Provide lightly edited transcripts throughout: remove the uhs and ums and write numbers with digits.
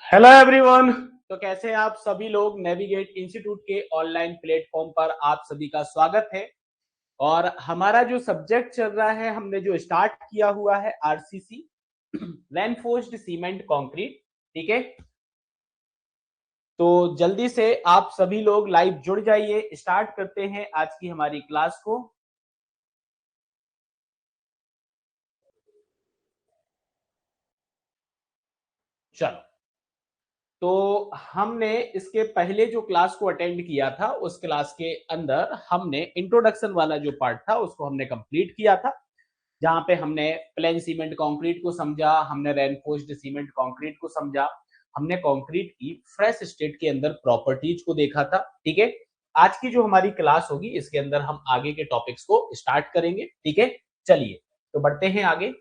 Hello everyone. तो कैसे हैं आप सभी लोग। नेविगेट इंस्टीट्यूट के ऑनलाइन प्लेटफॉर्म पर आप सभी का स्वागत है। और हमारा जो सब्जेक्ट चल रहा है, हमने जो स्टार्ट किया हुआ है आरसीसी, रेनफोर्स्ड सीमेंट कंक्रीट। ठीक है, तो जल्दी से आप सभी लोग लाइव जुड़ जाइए। स्टार्ट करते हैं आज की हमारी क्लास को। चलो, तो हमने इसके पहले जो क्लास को अटेंड किया था, उस क्लास के अंदर हमने इंट्रोडक्शन वाला जो पार्ट था उसको हमने कंप्लीट किया था, जहां पे हमने प्लेन सीमेंट कंक्रीट को समझा, हमने रेनफोर्स्ड सीमेंट कंक्रीट को समझा, हमने कंक्रीट की फ्रेश स्टेट के अंदर प्रॉपर्टीज को देखा था। ठीक है, आज की जो हमारी क्लास होगी इसके अंदर हम आगे के टॉपिक्स को स्टार्ट करेंगे। ठीक है, चलिए तो बढ़ते हैं आगे।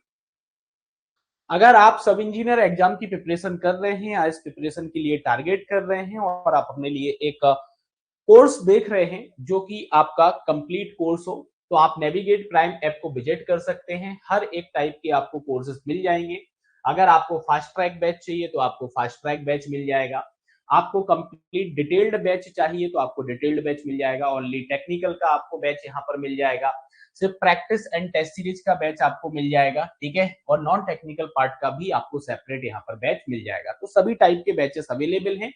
अगर आप सब इंजीनियर एग्जाम की प्रिपरेशन कर रहे हैं या इस प्रिपरेशन के लिए टारगेट कर रहे हैं और आप अपने लिए एक कोर्स देख रहे हैं जो कि आपका कंप्लीट कोर्स हो, तो आप नेविगेट प्राइम ऐप को विजिट कर सकते हैं। हर एक टाइप के आपको कोर्सेज मिल जाएंगे। अगर आपको फास्ट ट्रैक बैच चाहिए तो आपको फास्ट ट्रैक बैच मिल जाएगा। आपको कंप्लीट डिटेल्ड बैच चाहिए तो आपको डिटेल्ड बैच मिल जाएगा। ओनली टेक्निकल का आपको बैच यहाँ पर मिल जाएगा। सिर्फ प्रैक्टिस एंड टेस्ट सीरीज का बैच आपको मिल जाएगा। ठीक है, और नॉन टेक्निकल पार्ट का भी आपको सेपरेट यहाँ पर बैच मिल जाएगा। तो सभी टाइप के बैचेस अवेलेबल हैं।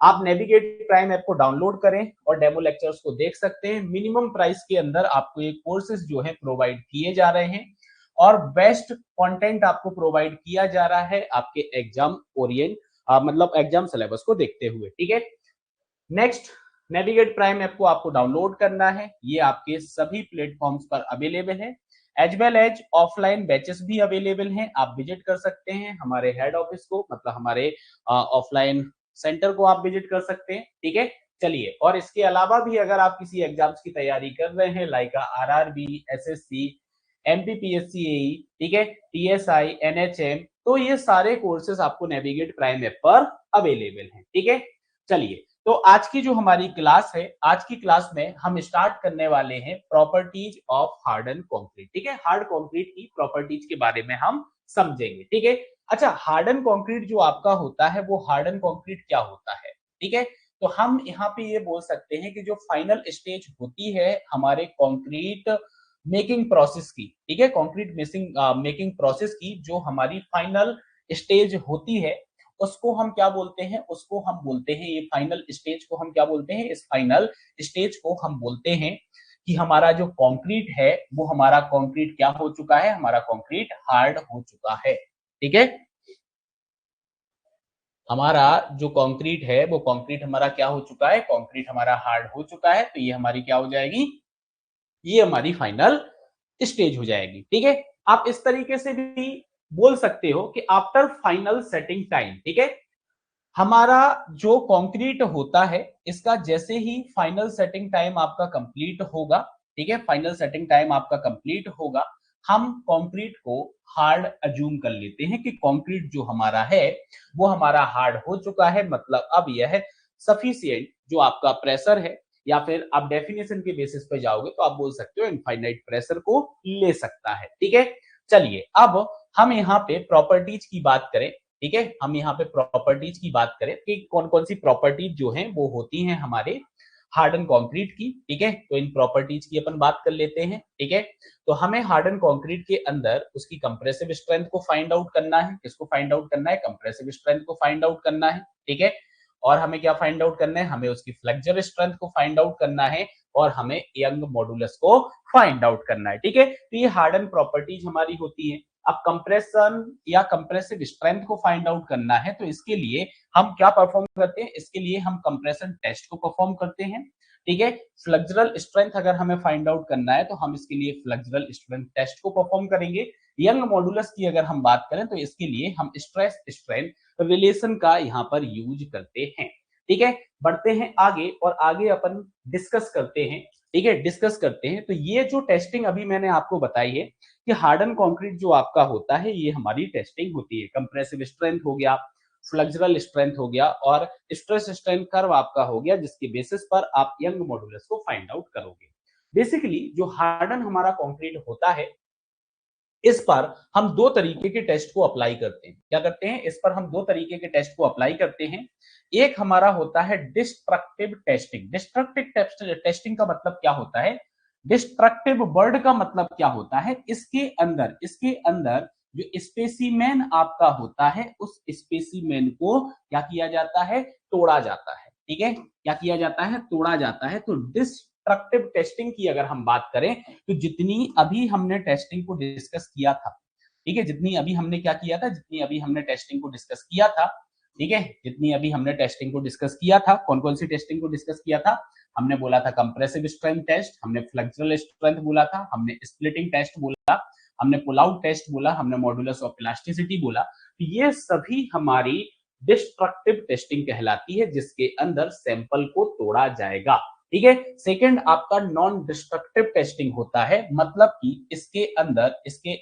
आप नेविगेट प्राइम ऐप को डाउनलोड करें और डेमो लेक्चर्स को देख सकते हैं। मिनिमम प्राइस के अंदर आपको ये कोर्सेज जो है प्रोवाइड किए जा रहे हैं और बेस्ट कंटेंट आपको प्रोवाइड किया जा रहा है आपके एग्जाम ओरिएंट मतलब एग्जाम सिलेबस को देखते हुए। ठीक है, नेक्स्ट, नेविगेट प्राइम ऐप को आपको डाउनलोड करना है। ये आपके सभी प्लेटफॉर्म्स पर अवेलेबल है। As well as offline batches भी अवेलेबल हैं। आप विजिट कर सकते हैं हमारे हेड ऑफिस को, मतलब हमारे ऑफलाइन सेंटर को आप विजिट कर सकते हैं। ठीक है, चलिए, और इसके अलावा भी अगर आप किसी एग्जाम्स की तैयारी कर रहे हैं, लाइक आरआरबी, एसएससी, एमपीपीएससी, ठीक है, टीएसआई, एनएचएम, तो ये सारे कोर्सेज आपको नेविगेट प्राइम ऐप पर अवेलेबल हैं। ठीक है, चलिए, तो आज की जो हमारी क्लास है, आज की क्लास में हम स्टार्ट करने वाले हैं प्रॉपर्टीज ऑफ हार्डन कंक्रीट। ठीक है, हार्ड कंक्रीट की प्रॉपर्टीज के बारे में हम समझेंगे। ठीक है, अच्छा, हार्डन कंक्रीट जो आपका होता है वो हार्डन कंक्रीट क्या होता है? ठीक है, तो हम यहाँ पे ये बोल सकते हैं कि जो फाइनल स्टेज होती है हमारे कंक्रीट मेकिंग प्रोसेस की, ठीक है, कंक्रीट मेकिंग प्रोसेस की जो हमारी फाइनल स्टेज होती है, उसको हम क्या बोलते हैं? उसको हम बोलते हैं, ये फाइनल स्टेज को हम क्या बोलते हैं? इस फाइनल स्टेज को हम बोलते हैं कि हमारा जो कंक्रीट है वो हमारा कंक्रीट क्या हो चुका है? हमारा कंक्रीट हार्ड हो चुका है। ठीक है, हमारा जो कंक्रीट है वो कंक्रीट हमारा क्या हो चुका है? कंक्रीट हमारा हार्ड हो चुका है। तो ये हमारी क्या हो जाएगी? ये हमारी फाइनल स्टेज हो जाएगी। ठीक है, आप इस तरीके से भी बोल सकते हो कि आफ्टर फाइनल सेटिंग टाइम, ठीक है, हमारा जो कंक्रीट होता है इसका जैसे ही फाइनल सेटिंग टाइम आपका कंप्लीट होगा, ठीक है, फाइनल सेटिंग टाइम आपका कंप्लीट होगा, हम कंक्रीट को हार्ड अज्यूम कर लेते हैं कि कंक्रीट जो हमारा है वो हमारा हार्ड हो चुका है। मतलब अब यह सफिशिएंट जो आपका प्रेशर है, या फिर आप डेफिनेशन के बेसिस पे जाओगे तो आप बोल सकते हो इनफाइनाइट प्रेशर को ले सकता है। ठीक है, चलिए, अब हम यहाँ पे प्रॉपर्टीज की बात करें। ठीक है, हम यहाँ पे प्रॉपर्टीज की बात करें कि कौन कौन सी प्रॉपर्टीज जो हैं वो होती हैं हमारे हार्डन कंक्रीट की। ठीक है, तो इन प्रॉपर्टीज की अपन बात कर लेते हैं। ठीक है, तो हमें हार्डन कंक्रीट के अंदर उसकी कंप्रेसिव स्ट्रेंथ को फाइंड आउट करना है। किसको फाइंड आउट करना है? कंप्रेसिव स्ट्रेंथ को फाइंड आउट करना है। ठीक है, और हमें क्या फाइंड आउट करना है? हमें उसकी फ्लेक्सर स्ट्रेंथ को फाइंड आउट करना है और हमें यंग मॉडुलस को फाइंड आउट करना है। ठीक है, तो ये हार्डन प्रॉपर्टीज हमारी होती है। अब कंप्रेशन या कंप्रेसिव स्ट्रेंथ को फाइंड आउट करना है तो इसके लिए हम क्या परफॉर्म करते हैं? इसके लिए हम कंप्रेशन टेस्ट को परफॉर्म करते हैं। ठीक है, फ्लेक्सुरल स्ट्रेंथ अगर हमें फाइंड आउट करना है तो हम इसके लिए फ्लेक्सुरल स्ट्रेंथ टेस्ट को परफॉर्म करेंगे। यंग मॉडुलस की अगर हम बात करें तो इसके लिए हम स्ट्रेस स्ट्रेन रिलेशन का यहाँ पर यूज करते हैं। ठीक है, बढ़ते हैं आगे और आगे अपन डिस्कस करते हैं। ठीक है, डिस्कस करते हैं। तो ये जो टेस्टिंग अभी मैंने आपको बताई है कि हार्डन कंक्रीट जो आपका होता है ये हमारी टेस्टिंग होती है। कंप्रेसिव स्ट्रेंथ हो गया, फ्लेक्सुरल स्ट्रेंथ हो गया और स्ट्रेस स्ट्रेन कर्व आपका हो गया, जिसके बेसिस पर आप यंग मॉडुलस को फाइंड आउट करोगे। बेसिकली जो हार्डन हमारा कंक्रीट होता है, इस पर हम दो तरीके के टेस्ट को अप्लाई करते हैं। क्या करते हैं? इस पर हम दो तरीके के टेस्ट को अप्लाई करते हैं। एक हमारा होता है डिस्ट्रक्टिव टेस्टिंग। डिस्ट्रक्टिव टेस्टिंग का मतलब क्या होता है? डिस्ट्रक्टिव वर्ड का मतलब क्या होता है? इसके अंदर जो स्पेसिमेन आपका होता है, उस स्पेसिमेन को क्या किया जाता है? तोड़ा जाता है। ठीक है, क्या किया जाता है? तोड़ा जाता है। तो डिस्ट्रक्टिव टेस्टिंग की अगर हम बात करें, तो जितनी अभी हमने टेस्टिंग को डिस्कस किया था, ठीक है, जितनी अभी हमने क्या किया था, जितनी अभी हमने टेस्टिंग को डिस्कस किया था, ठीक है, जितनी अभी हमने टेस्टिंग को डिस्कस किया था, कौन कौन सी टेस्टिंग को डिस्कस किया था? हमने बोला था कंप्रेसिव स्ट्रेंथ टेस्ट, हमने फ्लेक्सुरल स्ट्रेंथ बोला था, हमने स्प्लिटिंग टेस्ट बोला, हमने पुल आउट टेस्ट बोला, हमने मॉडुलस ऑफ इलास्टिसिटी बोला। तो ये सभी हमारी डिस्ट्रक्टिव टेस्टिंग कहलाती है, जिसके अंदर सैंपल को तोड़ा जाएगा। ठीक है, सेकंड आपका नॉन डिस्ट्रक्टिव टेस्टिंग होता है, मतलब कि इसके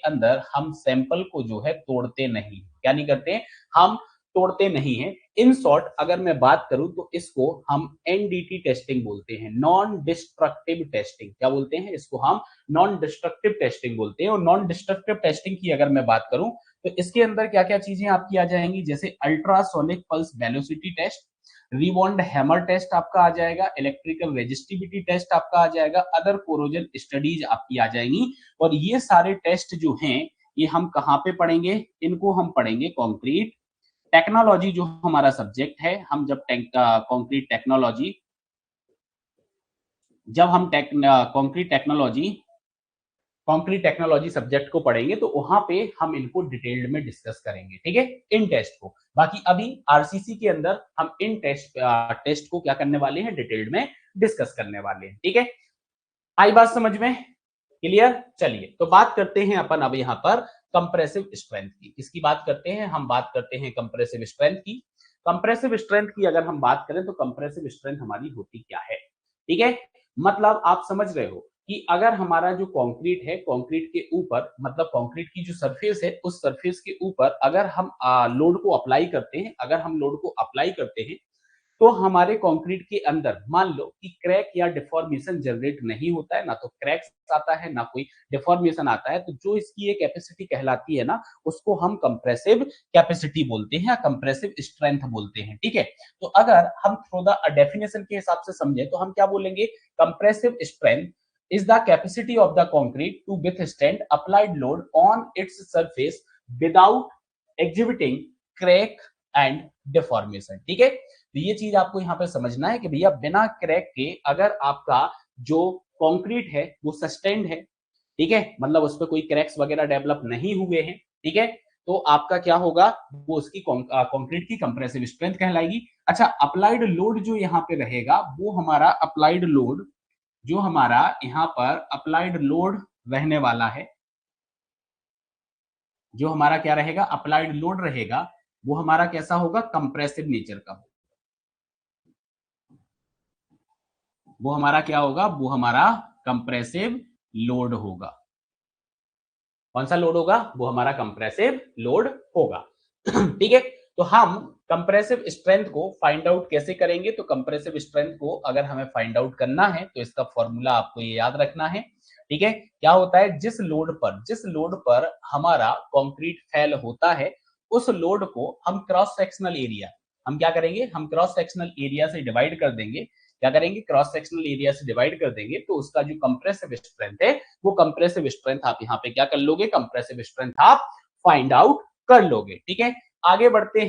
अंदर हम सैंपल को जो है तोड़ते नहीं। क्या नहीं करते? हम तोड़ते नहीं है। इन शॉर्ट अगर मैं बात करूं तो इसको हम एनडीटी टेस्टिंग बोलते हैं, नॉन डिस्ट्रक्टिव टेस्टिंग। क्या बोलते हैं? इसको हम नॉन डिस्ट्रक्टिव टेस्टिंग बोलते हैं। और नॉन डिस्ट्रक्टिव टेस्टिंग की अगर मैं बात करूं तो इसके अंदर क्या क्या चीजें आपकी आ जाएंगी, जैसे ultrasonic pulse velocity test, rebound hammer test आपका आ जाएगा, इलेक्ट्रिकल रेजिस्टिविटी टेस्ट आपका आ जाएगा, अदर कोरोजन स्टडीज आपकी आ जाएंगी। और ये सारे टेस्ट जो हैं, ये हम कहाँ पे पढ़ेंगे? इनको हम पढ़ेंगे कंक्रीट टेक्नोलॉजी, जो हमारा सब्जेक्ट है। हम जब कंक्रीट टेक्नोलॉजी जब हम कंक्रीट टेक्नोलॉजी सब्जेक्ट को पढ़ेंगे तो वहां पे हम इनको डिटेल्ड में डिस्कस करेंगे। ठीक है, इन टेस्ट को। बाकी अभी आरसीसी के अंदर हम इन टेस्ट को क्या करने वाले हैं? डिटेल्ड में डिस्कस करने वाले हैं। ठीक है, आई बात समझ में? क्लियर? चलिए, तो बात करते हैं अपन अब यहाँ पर कंप्रेसिव स्ट्रेंथ की। किसकी बात करते हैं? हम बात करते हैं कंप्रेसिव स्ट्रेंथ की। कंप्रेसिव स्ट्रेंथ की अगर हम बात करें तो कंप्रेसिव स्ट्रेंथ हमारी होती क्या है? ठीक है, मतलब आप समझ रहे हो कि अगर हमारा जो कंक्रीट है, कंक्रीट के ऊपर, मतलब कंक्रीट की जो सरफेस है, उस सरफेस के ऊपर अगर हम लोड को अप्लाई करते हैं, तो हमारे कंक्रीट के अंदर मान लो कि क्रैक या डिफॉर्मेशन जनरेट नहीं होता है, ना तो क्रैक्स आता है ना कोई डिफॉर्मेशन आता है। तो जो इसकी ये कैपेसिटी कहलाती है ना, उसको हम कंप्रेसिव कैपेसिटी बोलते हैं या कंप्रेसिव स्ट्रेंथ बोलते हैं। ठीक है, तो अगर हम थ्रू द डेफिनेशन के हिसाब से समझे तो हम क्या बोलेंगे? Compressive strength is the capacity of the concrete to withstand applied load on its surface without exhibiting crack and deformation। ठीक है, तो ये चीज आपको यहाँ पे समझना है कि भैया बिना क्रैक के अगर आपका जो कंक्रीट है वो सस्टेन्ड है, ठीक है, मतलब उस पर कोई क्रैक्स वगैरह डेवलप नहीं हुए हैं, ठीक है, तो आपका क्या होगा? वो उसकी कंक्रीट की कंप्रेसिव स्ट्रेंथ कहलाएगी। अच्छा, अप्लाइड लोड जो यहाँ पे रहेगा, वो हमारा अप्लाइड लोड, जो हमारा यहाँ पर अप्लाइड लोड रहने वाला है, जो हमारा क्या रहेगा? अप्लाइड लोड रहेगा, वो हमारा कैसा होगा? कंप्रेसिव नेचर का। वो हमारा क्या होगा? वो हमारा कंप्रेसिव लोड होगा। कौन सा लोड होगा? वो हमारा कंप्रेसिव लोड होगा। ठीक है, तो हम कंप्रेसिव स्ट्रेंथ को फाइंड आउट कैसे करेंगे? तो कंप्रेसिव स्ट्रेंथ को अगर हमें फाइंड आउट करना है तो इसका फॉर्मूला आपको ये याद रखना है। ठीक है, क्या होता है? जिस लोड पर हमारा कंक्रीट फेल होता है, उस लोड को हम क्रॉस सेक्शनल एरिया, हम क्या करेंगे? हम क्रॉस सेक्शनल एरिया से डिवाइड कर देंगे। क्या करेंगे? क्रॉस सेक्शनल एरिया से डिवाइड कर देंगे, तो उसका जो कंप्रेसिव स्ट्रेंथ है, वो कंप्रेसिव स्ट्रेंथ आप यहाँ पे क्या कर लोगे? कंप्रेसिव स्ट्रेंथ आप फाइंड आउट कर लोगे। ठीक है, आगे बढ़ते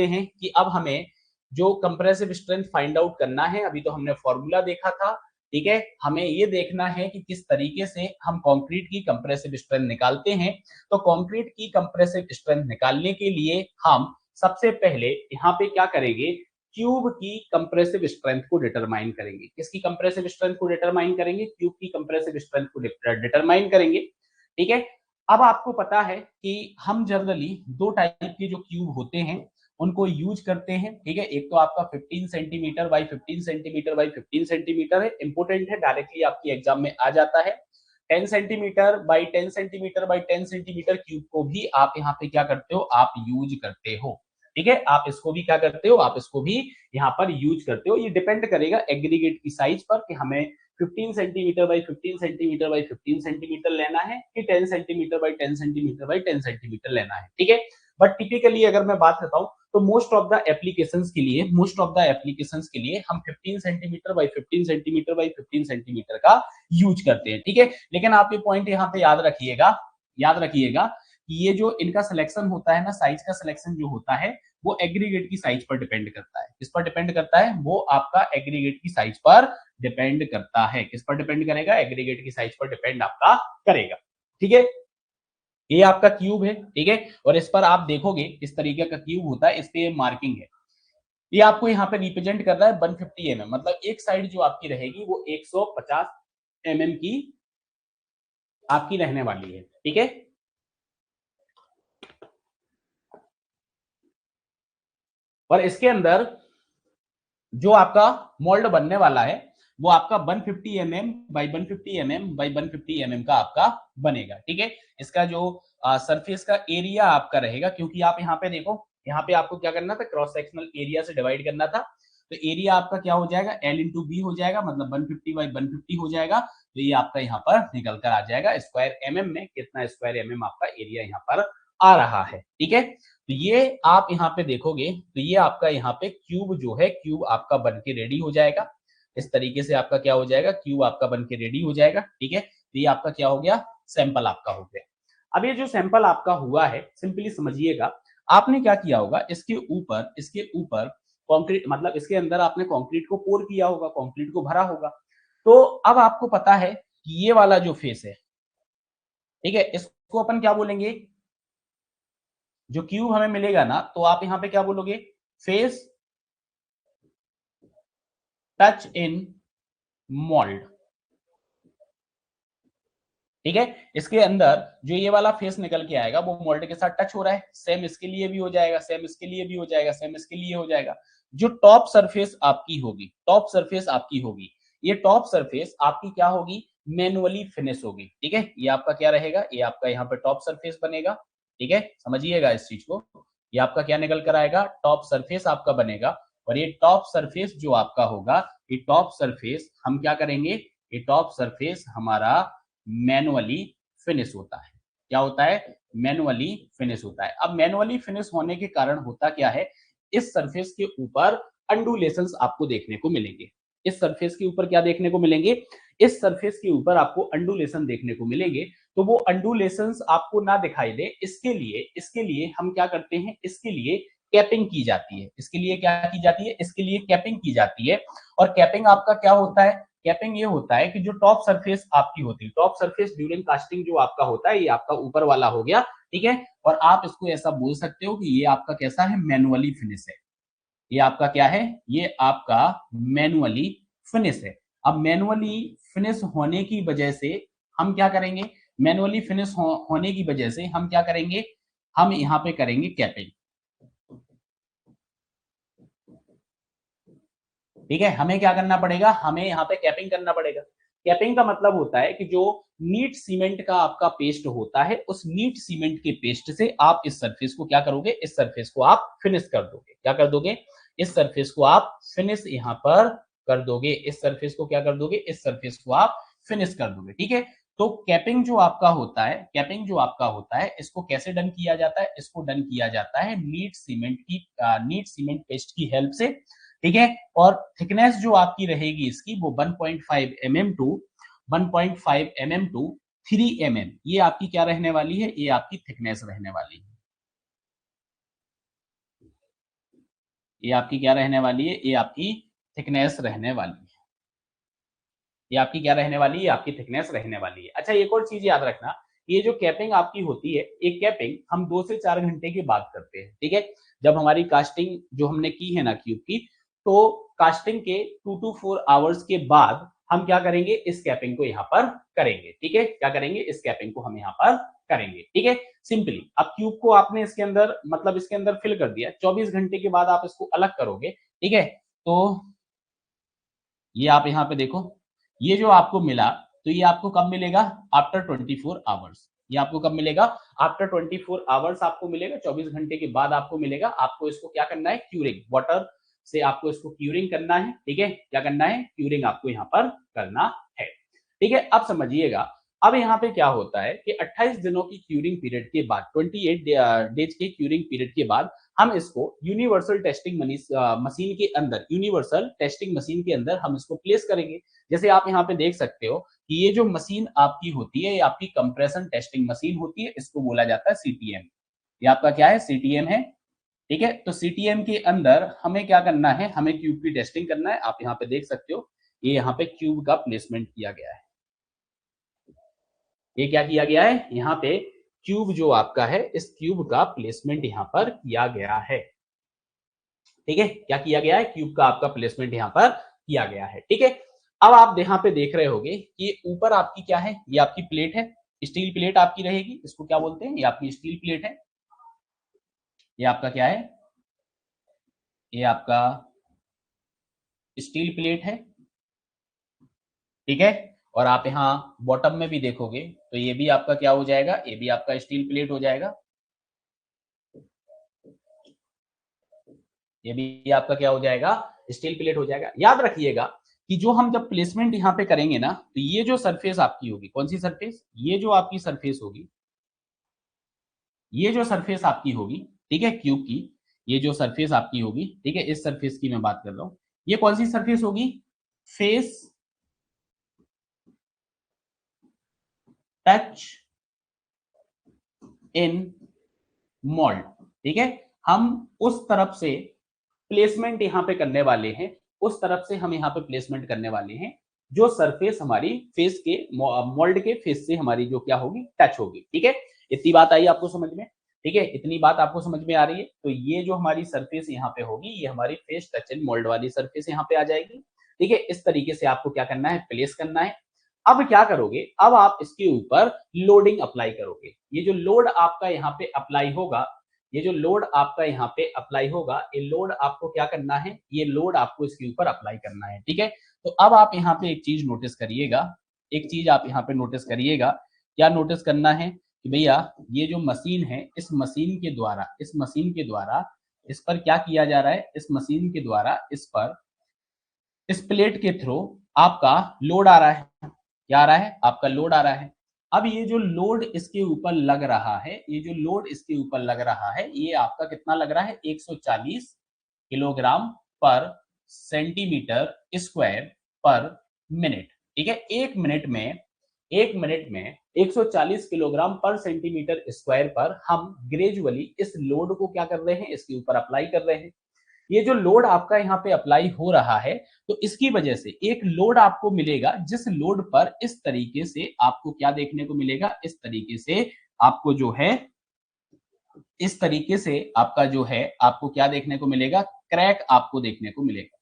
हैं कि अब हमें जो कंप्रेसिव स्ट्रेंथ फाइंड आउट करना है, अभी तो हमने फॉर्मूला देखा था, ठीक है, हमें ये देखना है कि किस तरीके से हम कंक्रीट की कंप्रेसिव स्ट्रेंथ निकालते हैं। तो कंक्रीट की कंप्रेसिव स्ट्रेंथ निकालने के लिए हम सबसे पहले यहाँ पे क्या करेंगे? क्यूब की कंप्रेसिव स्ट्रेंथ को डिटरमाइन करेंगे। किसकी कंप्रेसिव स्ट्रेंथ को डिटरमाइन करेंगे? क्यूब की कंप्रेसिव स्ट्रेंथ को डिटरमाइन करेंगे। ठीक है, अब आपको पता है कि हम जनरली दो टाइप के जो क्यूब होते हैं उनको यूज करते हैं। ठीक है, एक तो आपका 15 centimetre by 15 centimetre by 15 centimetre है, इंपोर्टेंट है, डायरेक्टली आपकी एग्जाम में आ जाता है। 10 centimetre by 10 centimetre by 10 centimetre cube को भी आप यहाँ पे क्या करते हो? आप यूज करते हो। ठीक है, आप इसको भी क्या करते हो, आप इसको भी यहाँ पर यूज करते हो। ये डिपेंड करेगा एग्रीगेट की साइज पर कि हमें 15 centimetre by 15 centimetre by 15 centimetre लेना है कि 10 centimetre by 10 centimetre by 10 centimetre लेना है। ठीक है, बट टिपिकली अगर मैं बात करता हूँ तो मोस्ट ऑफ द एप्लीकेशंस के लिए हम 15 centimetre by 15 centimetre by 15 centimetre का यूज करते हैं। ठीक है, लेकिन आप ये पॉइंट यहाँ पे याद रखिएगा कि ये जो इनका सिलेक्शन होता है ना, साइज का सिलेक्शन जो होता है वो एग्रीगेट की साइज पर डिपेंड करता है। किस पर डिपेंड करता है, वो आपका एग्रीगेट की साइज पर डिपेंड करता है। किस पर डिपेंड करेगा, एग्रीगेट की साइज पर डिपेंड आपका करेगा। ठीक है, ये आपका क्यूब है। ठीक है, और इस पर आप देखोगे इस तरीके का क्यूब होता है, इस पे मार्किंग है। ये आपको यहाँ पे रिप्रेजेंट कर रहा है 150 mm, मतलब एक साइड जो आपकी रहेगी वो 150 mm की आपकी रहने वाली है। ठीक है, और इसके अंदर जो आपका मोल्ड बनने वाला है वो आपका 150 mm by 150 mm by 150 mm का आपका बनेगा। ठीक है, इसका जो सरफेस का एरिया आपका रहेगा, क्योंकि आप यहाँ पे देखो, यहाँ पे आपको क्या करना था, क्रॉस सेक्शनल एरिया से डिवाइड करना था, तो एरिया आपका क्या हो जाएगा, L इंटू बी हो जाएगा, मतलब 150 बाई 150 हो जाएगा। तो ये आपका यहाँ पर निकल कर आ जाएगा स्क्वायर mm में, कितना स्क्वायर mm आपका एरिया यहाँ पर आ रहा है। ठीक है, तो ये आप यहाँ पे देखोगे तो ये आपका यहाँ पे क्यूब जो है, क्यूब आपका बन के रेडी हो जाएगा। इस तरीके से आपका क्या हो जाएगा, क्यूब आपका बन के रेडी हो जाएगा। ठीक है, तो ये आपका क्या हो गया, सैंपल आपका हो गया। अब ये जो सैंपल आपका हुआ है, सिंपली समझिएगा, आपने क्या किया होगा, इसके ऊपर कंक्रीट, मतलब इसके अंदर आपने कंक्रीट को पोर किया होगा, कंक्रीट को भरा होगा। तो अब आपको पता है कि ये वाला जो फेस है, ठीक है, इसको अपन क्या बोलेंगे, जो क्यूब हमें मिलेगा ना, तो आप यहां पे क्या बोलोगे, फेस टच इन मोल्ड। ठीक है, इसके अंदर जो ये वाला फेस निकल के आएगा वो मोल्ड के साथ टच हो रहा है, सेम इसके लिए भी हो जाएगा, सेम इसके लिए भी हो जाएगा, सेम इसके लिए हो जाएगा। जो टॉप सरफेस आपकी होगी, ये टॉप सरफेस आपकी क्या होगी, मैनुअली फिनिश होगी। ठीक है, ये आपका क्या रहेगा, ये आपका यहाँ पे टॉप सरफेस बनेगा। ठीक है, समझिएगा इस चीज को, ये आपका क्या निकल कर आएगा, टॉप सरफेस आपका बनेगा। और ये टॉप सरफेस जो आपका होगा, ये टॉप सरफेस हम क्या करेंगे, ये टॉप सरफेस हमारा मैनुअली फिनिश होता है। क्या होता है, मैनुअली फिनिश होता है। अब मैनुअली फिनिश होने के कारण होता क्या है, इस सरफेस के ऊपर अंडुलेशंस आपको देखने को मिलेंगे। इस सरफेस के ऊपर क्या देखने को मिलेंगे, इस सरफेस के ऊपर आपको अंडुलेशन देखने को मिलेंगे। तो वो अंडुलेशंस आपको ना दिखाई दे, इसके लिए हम क्या करते हैं, इसके लिए कैपिंग की जाती है। इसके लिए क्या की जाती है, इसके लिए कैपिंग की जाती है। और कैपिंग आपका क्या होता है, कैपिंग ये होता है कि जो टॉप सरफेस आपकी होती है, टॉप सरफेस ड्यूरिंग कास्टिंग जो आपका होता है, ये आपका ऊपर वाला हो गया। ठीक है, और आप इसको ऐसा बोल सकते हो कि ये आपका कैसा है, मैनुअली फिनिश है। ये आपका क्या है, ये आपका मैनुअली फिनिश है। अब मैनुअली फिनिश होने की वजह से हम क्या करेंगे, मैनुअली फिनिश होने की वजह से हम क्या करेंगे, हम यहाँ पे करेंगे कैपिंग। ठीक है, हमें क्या करना पड़ेगा, हमें यहाँ पे कैपिंग करना पड़ेगा। कैपिंग का मतलब होता है कि जो नीट सीमेंट का आपका पेस्ट होता है, उस नीट सीमेंट के पेस्ट से आप इस सरफेस को क्या करोगे, इस सरफेस को आप फिनिश कर दोगे। क्या कर दोगे, इस सरफेस को आप फिनिश यहाँ पर कर दोगे। इस सरफेस को क्या कर दोगे, इस सरफेस को आप फिनिश कर दोगे। ठीक है, तो कैपिंग जो आपका होता है, कैपिंग जो आपका होता है, इसको कैसे डन किया जाता है, इसको डन किया जाता है नीट सीमेंट पेस्ट की हेल्प से। ठीक है, और थिकनेस जो आपकी रहेगी इसकी वो 1.5 mm to 1.5 mm to 3 mm, ये आपकी क्या रहने वाली है, ये आपकी थिकनेस रहने वाली है। ये आपकी क्या रहने वाली है, ये आपकी थिकनेस रहने वाली है। ये आपकी क्या रहने वाली है, आपकी थिकनेस रहने वाली है। अच्छा, एक और चीज याद रखना, ये जो कैपिंग आपकी होती है, एक कैपिंग हम 2 से 4 घंटे की बात करते हैं। ठीक है, जब हमारी कास्टिंग जो हमने की है ना क्यूब की, तो कास्टिंग के 2 to 4 आवर्स के बाद हम क्या करेंगे, इस कैपिंग को यहाँ पर करेंगे। ठीक है, क्या करेंगे, इस कैपिंग को हम यहाँ पर करेंगे। ठीक है, सिंपली अब क्यूब को आपने इसके अंदर, मतलब इसके अंदर फिल कर दिया, 24 घंटे के बाद आप इसको अलग करोगे। ठीक है, तो ये आप यहाँ पे देखो, ये जो आपको मिला, तो ये आपको कब मिलेगा, आफ्टर 24 आवर्स। ये आपको कब मिलेगा? आफ्टर 24 आवर्स आपको मिलेगा, 24 घंटे के बाद आपको मिलेगा। आपको इसको क्या करना है? क्यूरिंग, वाटर से आपको इसको क्यूरिंग करना है, ठीक है? क्या करना है? क्यूरिंग आपको यहाँ पर करना है, ठीक है? अब समझिएगा, अब यहाँ पे क्या होता है कि 28 दिनों की क्यूरिंग पीरियड के बाद, 28 डेज के क्यूरिंग पीरियड के बाद हम इसको यूनिवर्सल टेस्टिंग मशीन के अंदर, यूनिवर्सल टेस्टिंग मशीन के अंदर हम इसको प्लेस करेंगे। जैसे आप यहाँ पे देख सकते हो कि ये जो मशीन आपकी होती है, ये आपकी कंप्रेशन टेस्टिंग मशीन होती है, इसको बोला जाता है सीटीएम। ये आपका क्या है? सीटीएम है, ठीक है? तो सीटीएम के अंदर हमें क्या करना है? हमें क्यूब की टेस्टिंग करना है। आप यहाँ पे देख सकते हो, ये यहाँ पे क्यूब का प्लेसमेंट किया गया है। ये क्या किया गया है? यहाँ पे क्यूब जो आपका है, इस क्यूब का प्लेसमेंट यहाँ पर किया गया है, ठीक है? क्या किया गया है? क्यूब का आपका प्लेसमेंट यहाँ पर किया गया है, ठीक है? अब आप यहाँ पे देख रहे होगे कि ऊपर आपकी क्या है? ये आपकी प्लेट है, स्टील प्लेट आपकी रहेगी। इसको क्या बोलते हैं? ये आपकी स्टील प्लेट है। ये आपका क्या है? ये आपका स्टील प्लेट है, ठीक है? और आप यहाँ बॉटम में भी देखोगे तो ये भी आपका क्या हो जाएगा? ये भी आपका स्टील प्लेट हो जाएगा। ये भी आपका क्या हो जाएगा? स्टील प्लेट हो जाएगा। याद रखिएगा कि जो हम जब प्लेसमेंट यहाँ पे करेंगे ना, तो ये जो सरफेस आपकी होगी, कौन सी सरफेस? ये जो आपकी सरफेस होगी, ये जो सरफेस आपकी होगी, ठीक है, क्यूब की, ये जो सरफेस आपकी होगी, ठीक है, इस सरफेस की मैं बात कर रहा हूं, ये कौन सी सरफेस होगी? फेस टच इन मोल्ड, ठीक है? हम उस तरफ से प्लेसमेंट यहां पे करने वाले हैं, उस तरफ से हम यहां पे प्लेसमेंट करने वाले हैं जो सरफेस हमारी फेस के मोल्ड के फेस से हमारी जो क्या होगी? टच होगी, ठीक है? इतनी बात आई आपको समझ में, ठीक है? इतनी बात आपको समझ में आ रही है? तो ये जो हमारी सरफेस यहाँ पे होगी, ये हमारी फेस टच एंड मोल्ड वाली सरफेस यहाँ पे आ जाएगी, ठीक है? इस तरीके से आपको क्या करना है? प्लेस करना है। अब क्या करोगे? अब आप इसके ऊपर लोडिंग अप्लाई करोगे। ये जो लोड आपका यहाँ पे अप्लाई होगा, ये जो लोड आपका यहाँ पे अप्लाई होगा, ये लोड आपको क्या करना है? ये लोड आपको इसके ऊपर अप्लाई करना है, ठीक है? तो अब आप यहाँ पे एक चीज नोटिस करिएगा, एक चीज आप यहाँ पे नोटिस करिएगा। क्या नोटिस करना है? कि भैया ये जो मशीन है, इस मशीन के द्वारा, इस मशीन के द्वारा इस पर क्या किया जा रहा है? इस मशीन के द्वारा इस पर, इस प्लेट के थ्रू आपका लोड आ रहा है। क्या आ रहा है? आपका लोड आ रहा है। अब ये जो लोड इसके ऊपर लग रहा है, ये जो लोड इसके ऊपर लग रहा है, ये आपका कितना लग रहा है? 140 किलोग्राम पर सेंटीमीटर स्क्वायर पर मिनट, ठीक है? एक मिनट में 140 किलोग्राम पर सेंटीमीटर स्क्वायर पर हम ग्रेजुअली इस लोड को क्या कर रहे हैं? इसके ऊपर अप्लाई कर रहे हैं। ये जो लोड आपका यहाँ पे अप्लाई हो रहा है, तो इसकी वजह से एक लोड आपको मिलेगा, जिस लोड पर इस तरीके से आपको क्या देखने को मिलेगा? इस तरीके से आपको जो है, इस तरीके से आपका जो है, आपको क्या देखने को मिलेगा? क्रैक आपको देखने को मिलेगा।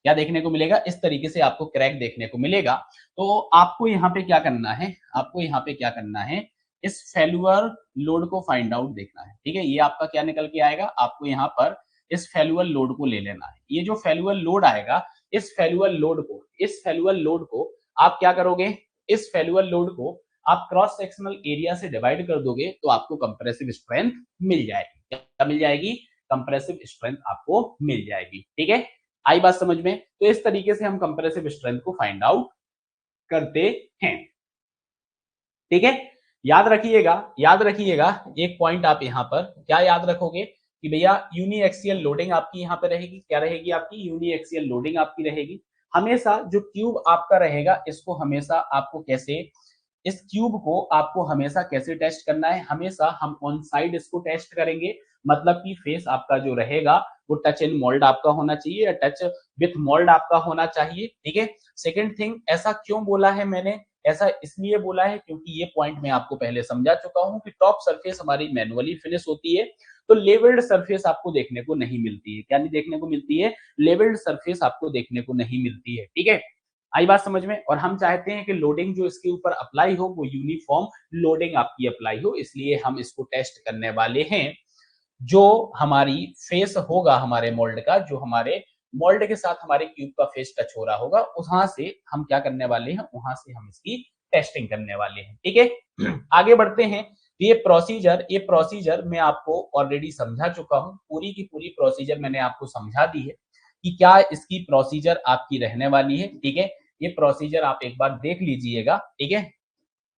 क्या देखने को मिलेगा? इस तरीके से आपको क्रैक देखने को मिलेगा। तो आपको यहाँ पे क्या करना है? आपको यहाँ पे क्या करना है? इस फेल्यूअर लोड को फाइंड आउट देखना है, ठीक है? ये आपका क्या निकल के आएगा? आपको यहाँ पर इस फेल्यूअर लोड को ले लेना है। ये जो फेल्यूअर लोड आएगा, इस फेल्यूअर लोड को आप क्या करोगे? इस फेल्यूअर लोड को आप क्रॉस सेक्शनल एरिया से डिवाइड कर दोगे तो आपको कंप्रेसिव स्ट्रेंथ मिल जाएगी। क्या मिल जाएगी? कंप्रेसिव स्ट्रेंथ आपको मिल जाएगी, ठीक है? आई बात समझ में? तो इस तरीके से हम कंप्रेसिव स्ट्रेंथ को फाइंड आउट करते हैं, ठीक है? याद रखिएगा एक पॉइंट आप यहाँ पर क्या याद रखोगे कि भैया यूनिएक्सियल लोडिंग आपकी यहाँ पे रहेगी। क्या रहेगी आपकी? यूनिएक्सियल लोडिंग आपकी रहेगी। हमेशा जो ट्यूब आपका रहेगा, इसको हमेशा आपको कैसे, इस क्यूब को आपको हमेशा कैसे टेस्ट करना है? हमेशा हम ऑन साइड इसको टेस्ट करेंगे, मतलब कि फेस आपका जो रहेगा वो टच एंड मोल्ड आपका होना चाहिए, या टच विथ मोल्ड आपका होना चाहिए, ठीक है? सेकंड थिंग, ऐसा क्यों बोला है मैंने? ऐसा इसलिए बोला है क्योंकि ये पॉइंट मैं आपको पहले समझा चुका हूं कि टॉप सरफेस हमारी मैनुअली फिनिश होती है, तो लेवल्ड सरफेस आपको देखने को नहीं मिलती है। क्या नहीं देखने को मिलती है? लेवल्ड सरफेस आपको देखने को नहीं मिलती है, ठीक है? आई बात समझ में? और हम चाहते हैं कि लोडिंग जो इसके ऊपर अप्लाई हो वो यूनिफॉर्म लोडिंग आपकी अप्लाई हो, इसलिए हम इसको टेस्ट करने वाले हैं। जो हमारी फेस होगा हमारे मोल्ड का, जो हमारे मोल्ड के साथ हमारे क्यूब का फेस टच हो रहा होगा, वहां से हम क्या करने वाले हैं? वहां से हम इसकी टेस्टिंग करने वाले हैं। ठीक है, आगे बढ़ते हैं। ये प्रोसीजर मैं आपको ऑलरेडी समझा चुका हूं, पूरी की पूरी प्रोसीजर मैंने आपको समझा दी है कि क्या इसकी प्रोसीजर आपकी रहने वाली है। ठीक है, ये प्रोसीजर आप एक बार देख लीजिएगा। ठीक है,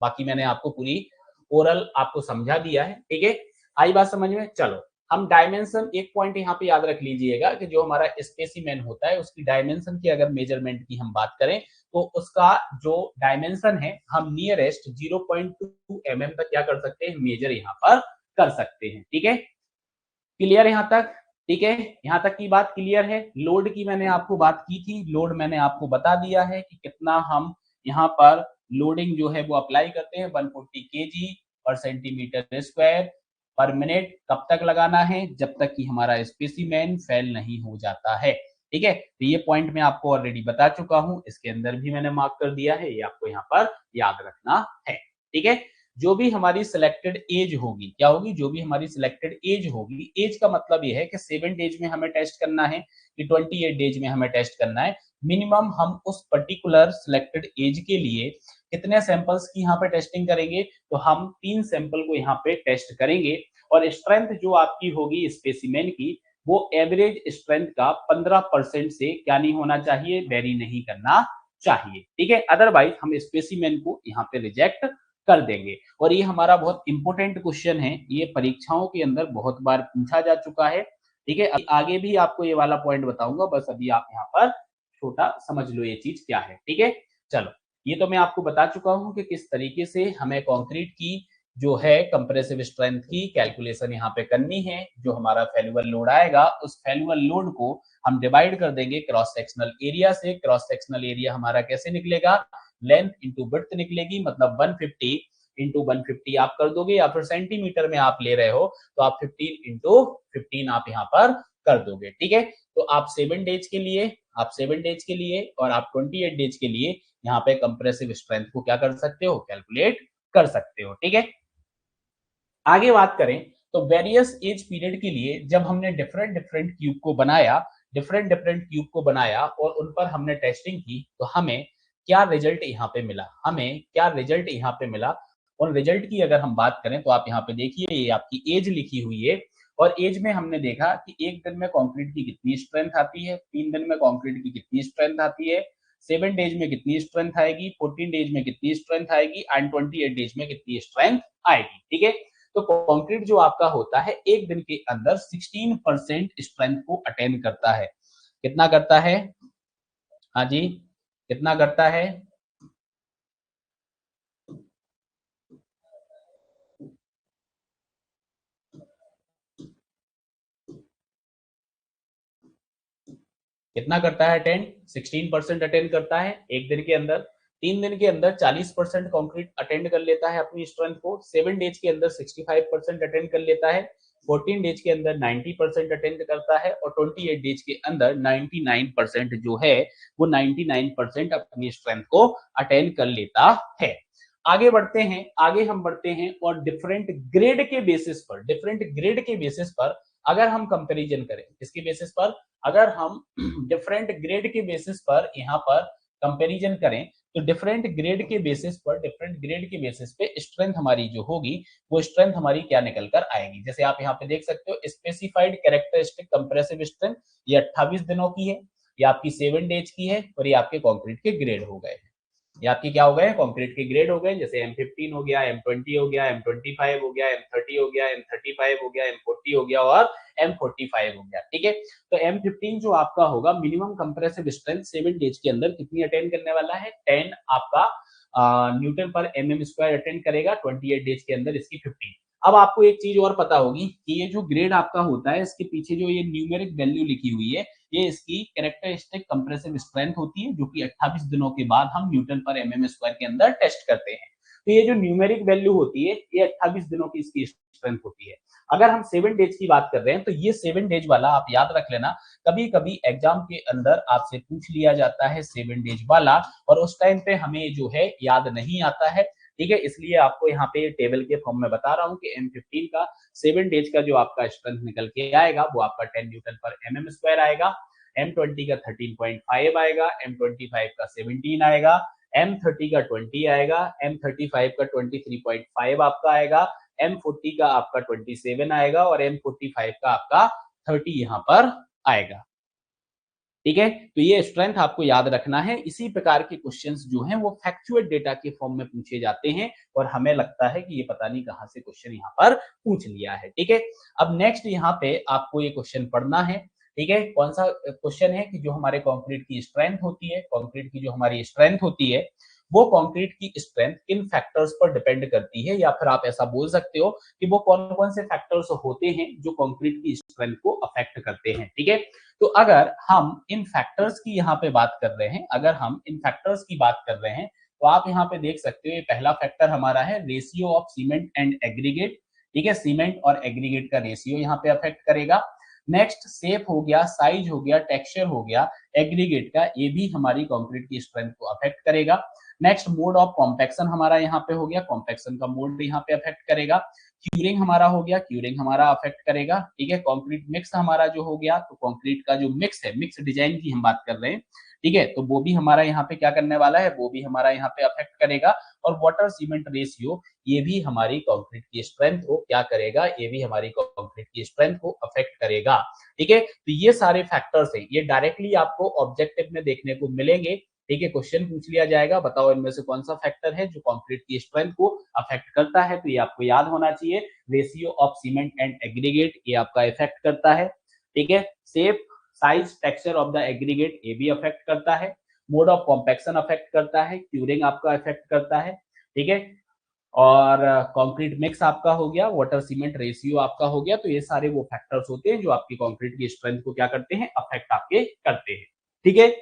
बाकी मैंने आपको पूरी ओरल आपको समझा दिया है। ठीक है, आई बात समझ में? चलो, हम डायमेंशन, एक पॉइंट यहाँ पे याद रख लीजिएगा कि जो हमारा स्पेसिमेन होता है उसकी डायमेंशन की अगर मेजरमेंट की हम बात करें तो उसका जो डायमेंशन है हम नियरेस्ट 0.2 mm तक क्या कर सकते हैं, मेजर यहाँ पर कर सकते हैं। ठीक है, क्लियर यहाँ तक? ठीक है, यहाँ तक की बात क्लियर है। लोड की मैंने आपको बात की थी, लोड मैंने आपको बता दिया है कि कितना हम यहाँ पर लोडिंग जो है वो अप्लाई करते हैं, 140 केजी पर सेंटीमीटर स्क्वायर पर मिनट। कब तक लगाना है? जब तक कि हमारा स्पेसिमेन फेल नहीं हो जाता है। ठीक है, तो ये पॉइंट मैं आपको ऑलरेडी बता चुका हूँ, इसके अंदर भी मैंने मार्क कर दिया है, ये आपको यहाँ पर याद रखना है। ठीक है, जो भी हमारी सिलेक्टेड एज होगी, क्या होगी? जो भी हमारी सिलेक्टेड एज होगी, एज का मतलब ये है कि 7 डेज में हमें टेस्ट करना है कि 28 डेज में हमें टेस्ट करना है। मिनिमम हम उस पर्टिकुलर सिलेक्टेड एज के लिए कितने सैंपल्स की यहाँ पे टेस्टिंग करेंगे? तो हम 3 सैंपल को यहाँ पे टेस्ट करेंगे और स्ट्रेंथ जो आपकी होगी स्पेसिमेन की, वो एवरेज स्ट्रेंथ का 15% से क्या नहीं होना चाहिए, वेरी नहीं करना चाहिए। ठीक है, अदरवाइज हम स्पेसिमेन को यहाँ पे रिजेक्ट कर देंगे। और ये हमारा बहुत इंपॉर्टेंट क्वेश्चन है, ये परीक्षाओं के अंदर बहुत बार पूछा जा चुका है। ठीक है, आगे भी आपको ये वाला पॉइंट बताऊंगा, बस अभी आप यहाँ पर छोटा समझ लो ये चीज क्या है। ठीक है, चलो, ये तो मैं आपको बता चुका हूँ कि किस तरीके से हमें कंक्रीट की जो है कंप्रेसिव स्ट्रेंथ की कैलकुलेशन यहाँ पे करनी है। जो हमारा फेल्युअर लोड आएगा उस फेल्युअर लोड को हम डिवाइड कर देंगे क्रॉस सेक्शनल एरिया से। क्रॉस सेक्शनल एरिया हमारा कैसे निकलेगा? लेंथ इंटू विड्थ निकलेगी, मतलब 150 इंटू 150 आप कर दोगे, या फिर सेंटीमीटर में आप ले रहे हो तो आप 15 इंटू 15 आप यहाँ पर कर दोगे। ठीक है, तो आप 7 डेज के लिए और आप 28 डेज के लिए यहाँ पे कंप्रेसिव स्ट्रेंथ को क्या कर सकते हो, कैलकुलेट कर सकते हो। ठीक है, आगे बात करें तो वेरियस एज पीरियड के लिए जब हमने डिफरेंट डिफरेंट क्यूब को बनाया और उन पर हमने टेस्टिंग की तो हमें क्या रिजल्ट यहाँ पे मिला? उन रिजल्ट की अगर हम बात करें तो आप यहाँ पे देखिए, ये आपकी एज लिखी हुई है और एज में हमने देखा कि एक दिन में कंक्रीट की कितनी स्ट्रेंथ आती है, 3 दिन में कंक्रीट की कितनी स्ट्रेंथ आती है, 7 डेज में कितनी स्ट्रेंथ आएगी, 14 डेज में कितनी स्ट्रेंथ आएगी एंड 28 डेज में कितनी स्ट्रेंथ आएगी। ठीक है, तो कंक्रीट जो आपका होता है एक दिन के अंदर 16% स्ट्रेंथ को अटेन करता है। कितना करता है? हाँ जी, कितना करता है? कितना करता है? 16% अटेंड करता है एक दिन के अंदर। 3 दिन के अंदर 40% कॉन्क्रीट अटेंड कर लेता है अपनी स्ट्रेंथ को। 7 डेज के अंदर 65% अटेंड कर लेता है। 14 डेज के अंदर 90% अटेंड करता है और 28 डेज के अंदर 99% जो है वो 99% अपनी स्ट्रेंथ को अटेंड कर लेता है। आगे हम बढ़ते हैं और डिफरेंट ग्रेड के बेसिस पर अगर हम कंपैरिजन करें, इसके बेसिस पर अगर हम डिफरेंट ग्रेड के बेसिस पर यहाँ पर कंपैरिजन करें तो डिफरेंट ग्रेड के बेसिस पे स्ट्रेंथ हमारी जो होगी वो स्ट्रेंथ हमारी क्या निकल कर आएगी। जैसे आप यहाँ पे देख सकते हो, स्पेसिफाइड कैरेक्टरिस्टिक कंप्रेसिव स्ट्रेंथ ये 28 दिनों की है, ये आपकी 7 डेज की है और ये आपके कंक्रीट के ग्रेड हो गए। ये आपके क्या हो गए? कंक्रीट के ग्रेड हो गए। जैसे M15 हो गया, M20 हो गया, M25 हो गया, M30 हो गया, M35 हो गया, M40 हो गया और M45 हो गया। ठीक है, तो M15 जो आपका होगा मिनिमम कंप्रेसिव स्ट्रेंथ 7 डेज के अंदर कितनी अटेंड करने वाला है? 10 आपका न्यूटन पर mm स्क्वायर अटेंड करेगा। 28 डेज के अंदर इसकी 15। अब आपको एक चीज और पता होगी कि ये जो ग्रेड आपका होता है इसके पीछे जो ये न्यूमेरिक वैल्यू लिखी हुई है ये इसकी कैरेक्टरिस्टिक कंप्रेसिव स्ट्रेंथ होती है, जो कि 28 दिनों के बाद हम न्यूटन पर mm स्क्वायर के अंदर टेस्ट करते हैं। तो ये जो न्यूमेरिक वैल्यू होती है ये 28 दिनों की इसकी स्ट्रेंथ होती है। अगर हम 7 डेज की बात कर रहे हैं तो ये 7 डेज वाला आप याद रख लेना, कभी कभी एग्जाम के अंदर आपसे पूछ लिया जाता है 7 डेज वाला और उस टाइम पे हमें जो है याद नहीं आता है। ठीक है, इसलिए आपको यहाँ पे टेबल के फॉर्म में बता रहा हूँ कि M15 का 7 डेज का जो आपका स्ट्रेंथ निकल के आएगा वो आपका 10 न्यूटन पर mm स्क्वायर आएगा। M20 का 13.5 आएगा, M25 का 17 आएगा, M30 का 20 आएगा, M35 का 23.5 आपका आएगा, M40 का आपका 27 आएगा और M45 का आपका 30 यहाँ पर आएगा। ठीक है, तो ये स्ट्रेंथ आपको याद रखना है। इसी प्रकार के क्वेश्चंस जो हैं वो फैक्चुएट डेटा के फॉर्म में पूछे जाते हैं और हमें लगता है कि ये पता नहीं कहां से क्वेश्चन यहाँ पर पूछ लिया है। ठीक है, अब नेक्स्ट यहाँ पे आपको ये क्वेश्चन पढ़ना है। ठीक है, कौन सा क्वेश्चन है कि जो हमारे कंक्रीट की स्ट्रेंथ होती है, कंक्रीट की जो हमारी स्ट्रेंथ होती है वो कंक्रीट की स्ट्रेंथ किन फैक्टर्स पर डिपेंड करती है, या फिर आप ऐसा बोल सकते हो कि वो कौन कौन से फैक्टर्स होते हैं जो कंक्रीट की स्ट्रेंथ को अफेक्ट करते हैं। ठीक है, तो अगर हम इन फैक्टर्स की यहाँ पे बात कर रहे हैं, अगर हम इन फैक्टर्स की बात कर रहे हैं तो आप यहाँ पे देख सकते हो ये पहला फैक्टर हमारा है ratio of cement and aggregate. ठीक है, सीमेंट और एग्रीगेट का रेशियो यहाँ पे अफेक्ट करेगा। नेक्स्ट शेप हो गया, साइज हो गया, टेक्सचर हो गया एग्रीगेट का, ये भी हमारी कंक्रीट की स्ट्रेंथ को अफेक्ट करेगा। नेक्स्ट मोड ऑफ कॉम्पैक्शन हमारा यहाँ पे हो गया, कॉम्पैक्शन का मोड यहाँ पे अफेक्ट करेगा। क्यूरिंग हमारा हो गया, क्यूरिंग हमारा अफेक्ट करेगा। ठीक है, कंक्रीट मिक्स हमारा जो हो गया, तो कंक्रीट का जो मिक्स है, मिक्स डिजाइन की हम बात कर रहे हैं। ठीक है, तो वो भी हमारा यहाँ पे क्या करने वाला है, वो भी हमारा यहाँ पे अफेक्ट करेगा। और वाटर सीमेंट रेशियो, ये भी हमारी कंक्रीट की स्ट्रेंथ को क्या करेगा, ये भी हमारी कंक्रीट की स्ट्रेंथ को अफेक्ट करेगा। ठीक है, तो ये सारे फैक्टर्स हैं, ये डायरेक्टली आपको ऑब्जेक्टिव में देखने को मिलेंगे। ठीक है, क्वेश्चन पूछ लिया जाएगा, बताओ इनमें से कौन सा फैक्टर है जो कंक्रीट की स्ट्रेंथ को अफेक्ट करता है, तो ये आपको याद होना चाहिए। Ratio of cement and aggregate ये आपका इफेक्ट करता है। ठीक है, shape size texture of the aggregate ये भी अफेक्ट करता है। मोड ऑफ कॉम्पैक्शन अफेक्ट करता है, क्यूरिंग आपका इफेक्ट करता है। ठीक है, और कंक्रीट मिक्स आपका हो गया, वाटर सीमेंट रेशियो आपका हो गया। तो ये सारे वो फैक्टर्स होते हैं जो आपकी कंक्रीट की स्ट्रेंथ को क्या करते हैं, अफेक्ट आपके करते हैं। ठीक है,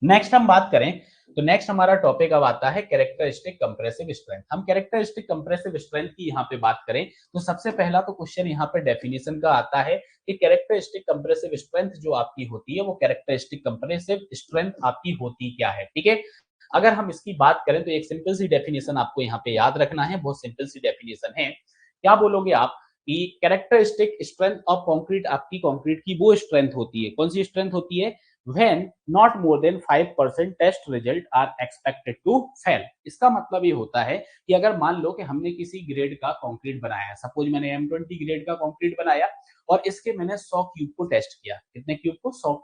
नेक्स्ट हम बात करें तो नेक्स्ट हमारा टॉपिक अब आता है कैरेक्टरिस्टिक कंप्रेसिव स्ट्रेंथ। हम कैरेक्टरिस्टिक कंप्रेसिव स्ट्रेंथ की यहाँ पे बात करें तो सबसे पहला तो क्वेश्चन यहाँ पे डेफिनेशन का आता है कि कैरेक्टरिस्टिक कंप्रेसिव स्ट्रेंथ जो आपकी होती है वो कैरेक्टरिस्टिक कंप्रेसिव स्ट्रेंथ आपकी होती क्या है। ठीक है, अगर हम इसकी बात करें तो एक सिंपल सी डेफिनेशन आपको यहाँ पे याद रखना है, बहुत सिंपल सी डेफिनेशन है। क्या बोलोगे आप कि कैरेक्टरिस्टिक स्ट्रेंथ ऑफ कंक्रीट, आपकी कंक्रीट की वो स्ट्रेंथ होती है, कौन सी स्ट्रेंथ होती है, when not more than 5% test result are expected to fail. इसका मतलब ये होता है कि अगर मान लो कि हमने किसी ग्रेड का कंक्रीट बनाया, सपोज मैंने M20 ग्रेड का कंक्रीट बनाया और इसके मैंने 100 क्यूब को टेस्ट किया, कितने क्यूब को, 100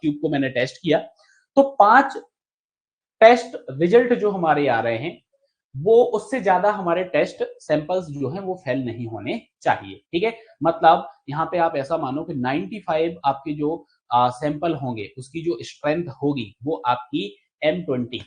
क्यूब को मैंने टेस्ट किया, तो 5 टेस्ट रिजल्ट जो हमारे आ रहे हैं वो उससे ज्यादा हमारे टेस्ट सैंपल्स जो हैं वो फेल नहीं होने चाहिए। ठीक है, मतलब यहाँ पे आप ऐसा मानो कि 95 आपके जो सैंपल होंगे उसकी जो स्ट्रेंथ होगी वो आपकी M20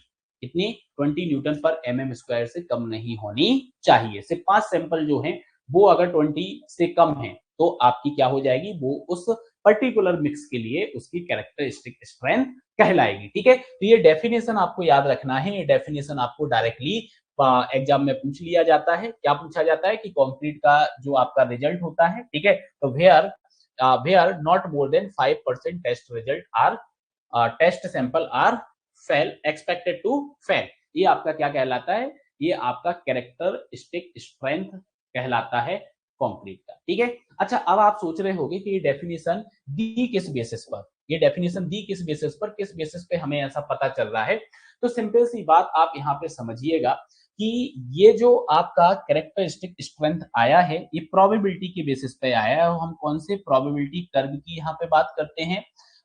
इतनी 20 न्यूटन पर mm² से कम नहीं होनी चाहिए। सिर्फ 5 सैंपल जो हैं वो अगर 20 से कम है तो आपकी क्या हो जाएगी, वो उस पर्टिकुलर मिक्स के लिए उसकी कैरेक्टरिस्टिक स्ट्रेंथ कहलाएगी। ठीक है, तो ये डेफिनेशन आपको याद रखना है, ये डेफिनेशन आपको डायरेक्टली एग्जाम में पूछ लिया जाता है। क्या पूछा जाता है कि कंक्रीट का जो आपका रिजल्ट होता है, ठीक है, तो where not more than 5% test result are test sample are fail expected to fail, ये आपका क्या कहलाता है, ये आपका कैरेक्टरिस्टिक स्ट्रेंथ कहलाता है कंक्रीट का। ठीक है, अच्छा अब आप सोच रहे होंगे कि ये डेफिनेशन दी किस बेसिस पर, ये डेफिनेशन दी किस बेसिस पर, किस बेसिस पे हमें ऐसा पता चल रहा है। तो सिंपल सी बात आप यहाँ पे समझिएगा कि ये जो आपका कैरेक्टरिस्टिक स्ट्रेंथ आया है ये प्रोबेबिलिटी के बेसिस पे आया है। हम कौन से प्रोबेबिलिटी कर्व की यहाँ पे बात करते हैं,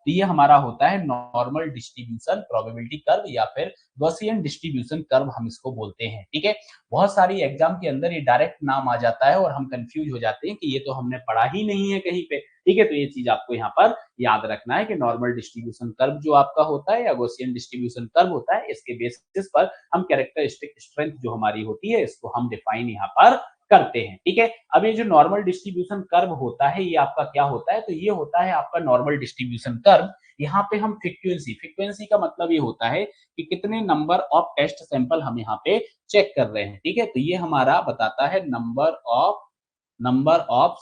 तो ये हमारा होता है नॉर्मल डिस्ट्रीब्यूशन प्रोबेबिलिटी कर्व या फिर गॉसियन डिस्ट्रीब्यूशन कर्व हम इसको बोलते हैं। ठीक है, बहुत सारी एग्जाम के अंदर ये डायरेक्ट नाम आ जाता है और हम कंफ्यूज हो जाते हैं कि ये तो हमने पढ़ा ही नहीं है कहीं पे। ठीक है, तो ये चीज आपको यहाँ पर याद रखना है कि नॉर्मल डिस्ट्रीब्यूशन कर्व जो आपका होता है या गॉसियन डिस्ट्रीब्यूशन कर्व होता है, इसके बेसिस पर हम कैरेक्टरिस्टिक स्ट्रेंथ जो हमारी होती है इसको हम डिफाइन यहाँ पर करते हैं। ठीक है, अब ये जो नॉर्मल डिस्ट्रीब्यूशन कर्व होता है ये आपका क्या होता है, तो ये होता है आपका नॉर्मल डिस्ट्रीब्यूशन कर्व। यहाँ पे हम फ्रीक्वेंसी का मतलब ये होता है कि कितने नंबर ऑफ टेस्ट सैंपल हम यहाँ पे चेक कर रहे हैं। ठीक है, तो ये हमारा बताता है नंबर ऑफ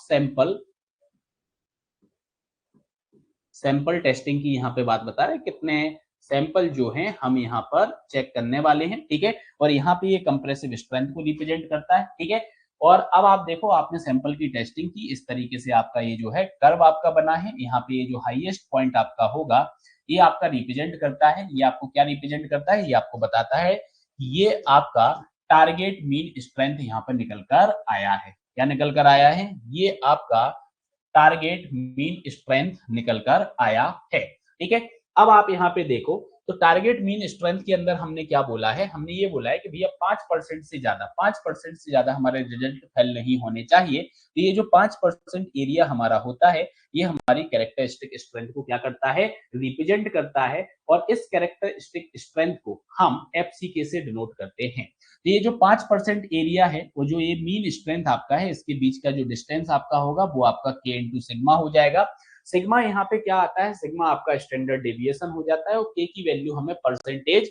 सैंपल टेस्टिंग की यहाँ पे बात बता रहे हैं, कितने सैंपल जो हैं हम यहाँ पर चेक करने वाले हैं। ठीक है, और यहाँ पे ये कंप्रेसिव स्ट्रेंथ को रिप्रेजेंट करता है। ठीक है, और अब आप देखो आपने सैंपल की टेस्टिंग की, इस तरीके से आपका ये जो है कर्व आपका बना है, यहाँ पे ये जो हाईएस्ट पॉइंट आपका होगा ये आपका रिप्रेजेंट करता है, ये आपको क्या रिप्रेजेंट करता है, ये आपको बताता है कि ये आपका टारगेट मीन स्ट्रेंथ यहाँ पर निकल कर आया है। क्या निकल कर आया है? ये आपका टारगेट मीन स्ट्रेंथ निकल कर आया है। ठीक है, अब आप यहाँ पे देखो तो टारगेट मीन स्ट्रेंथ के अंदर हमने क्या बोला है? हमने ये बोला है कि भैया 5% से ज्यादा 5% से ज्यादा हमारे रिजल्ट फेल नहीं होने चाहिए। तो ये जो 5% एरिया हमारा होता है, ये हमारी कैरेक्टरिस्टिक स्ट्रेंथ को क्या करता है? रिप्रेजेंट करता है। और इस कैरेक्टरिस्टिक स्ट्रेंथ को हम एफसीके से डिनोट करते हैं। तो ये जो 5% एरिया है, वो जो ये मीन स्ट्रेंथ आपका है, इसके बीच का जो डिस्टेंस आपका होगा वो आपका के इंटू सिग्मा हो जाएगा। सिग्मा यहाँ पे क्या आता है? सिग्मा आपका स्टैंडर्ड डेविएशन हो जाता है और के की वैल्यू हमें परसेंटेज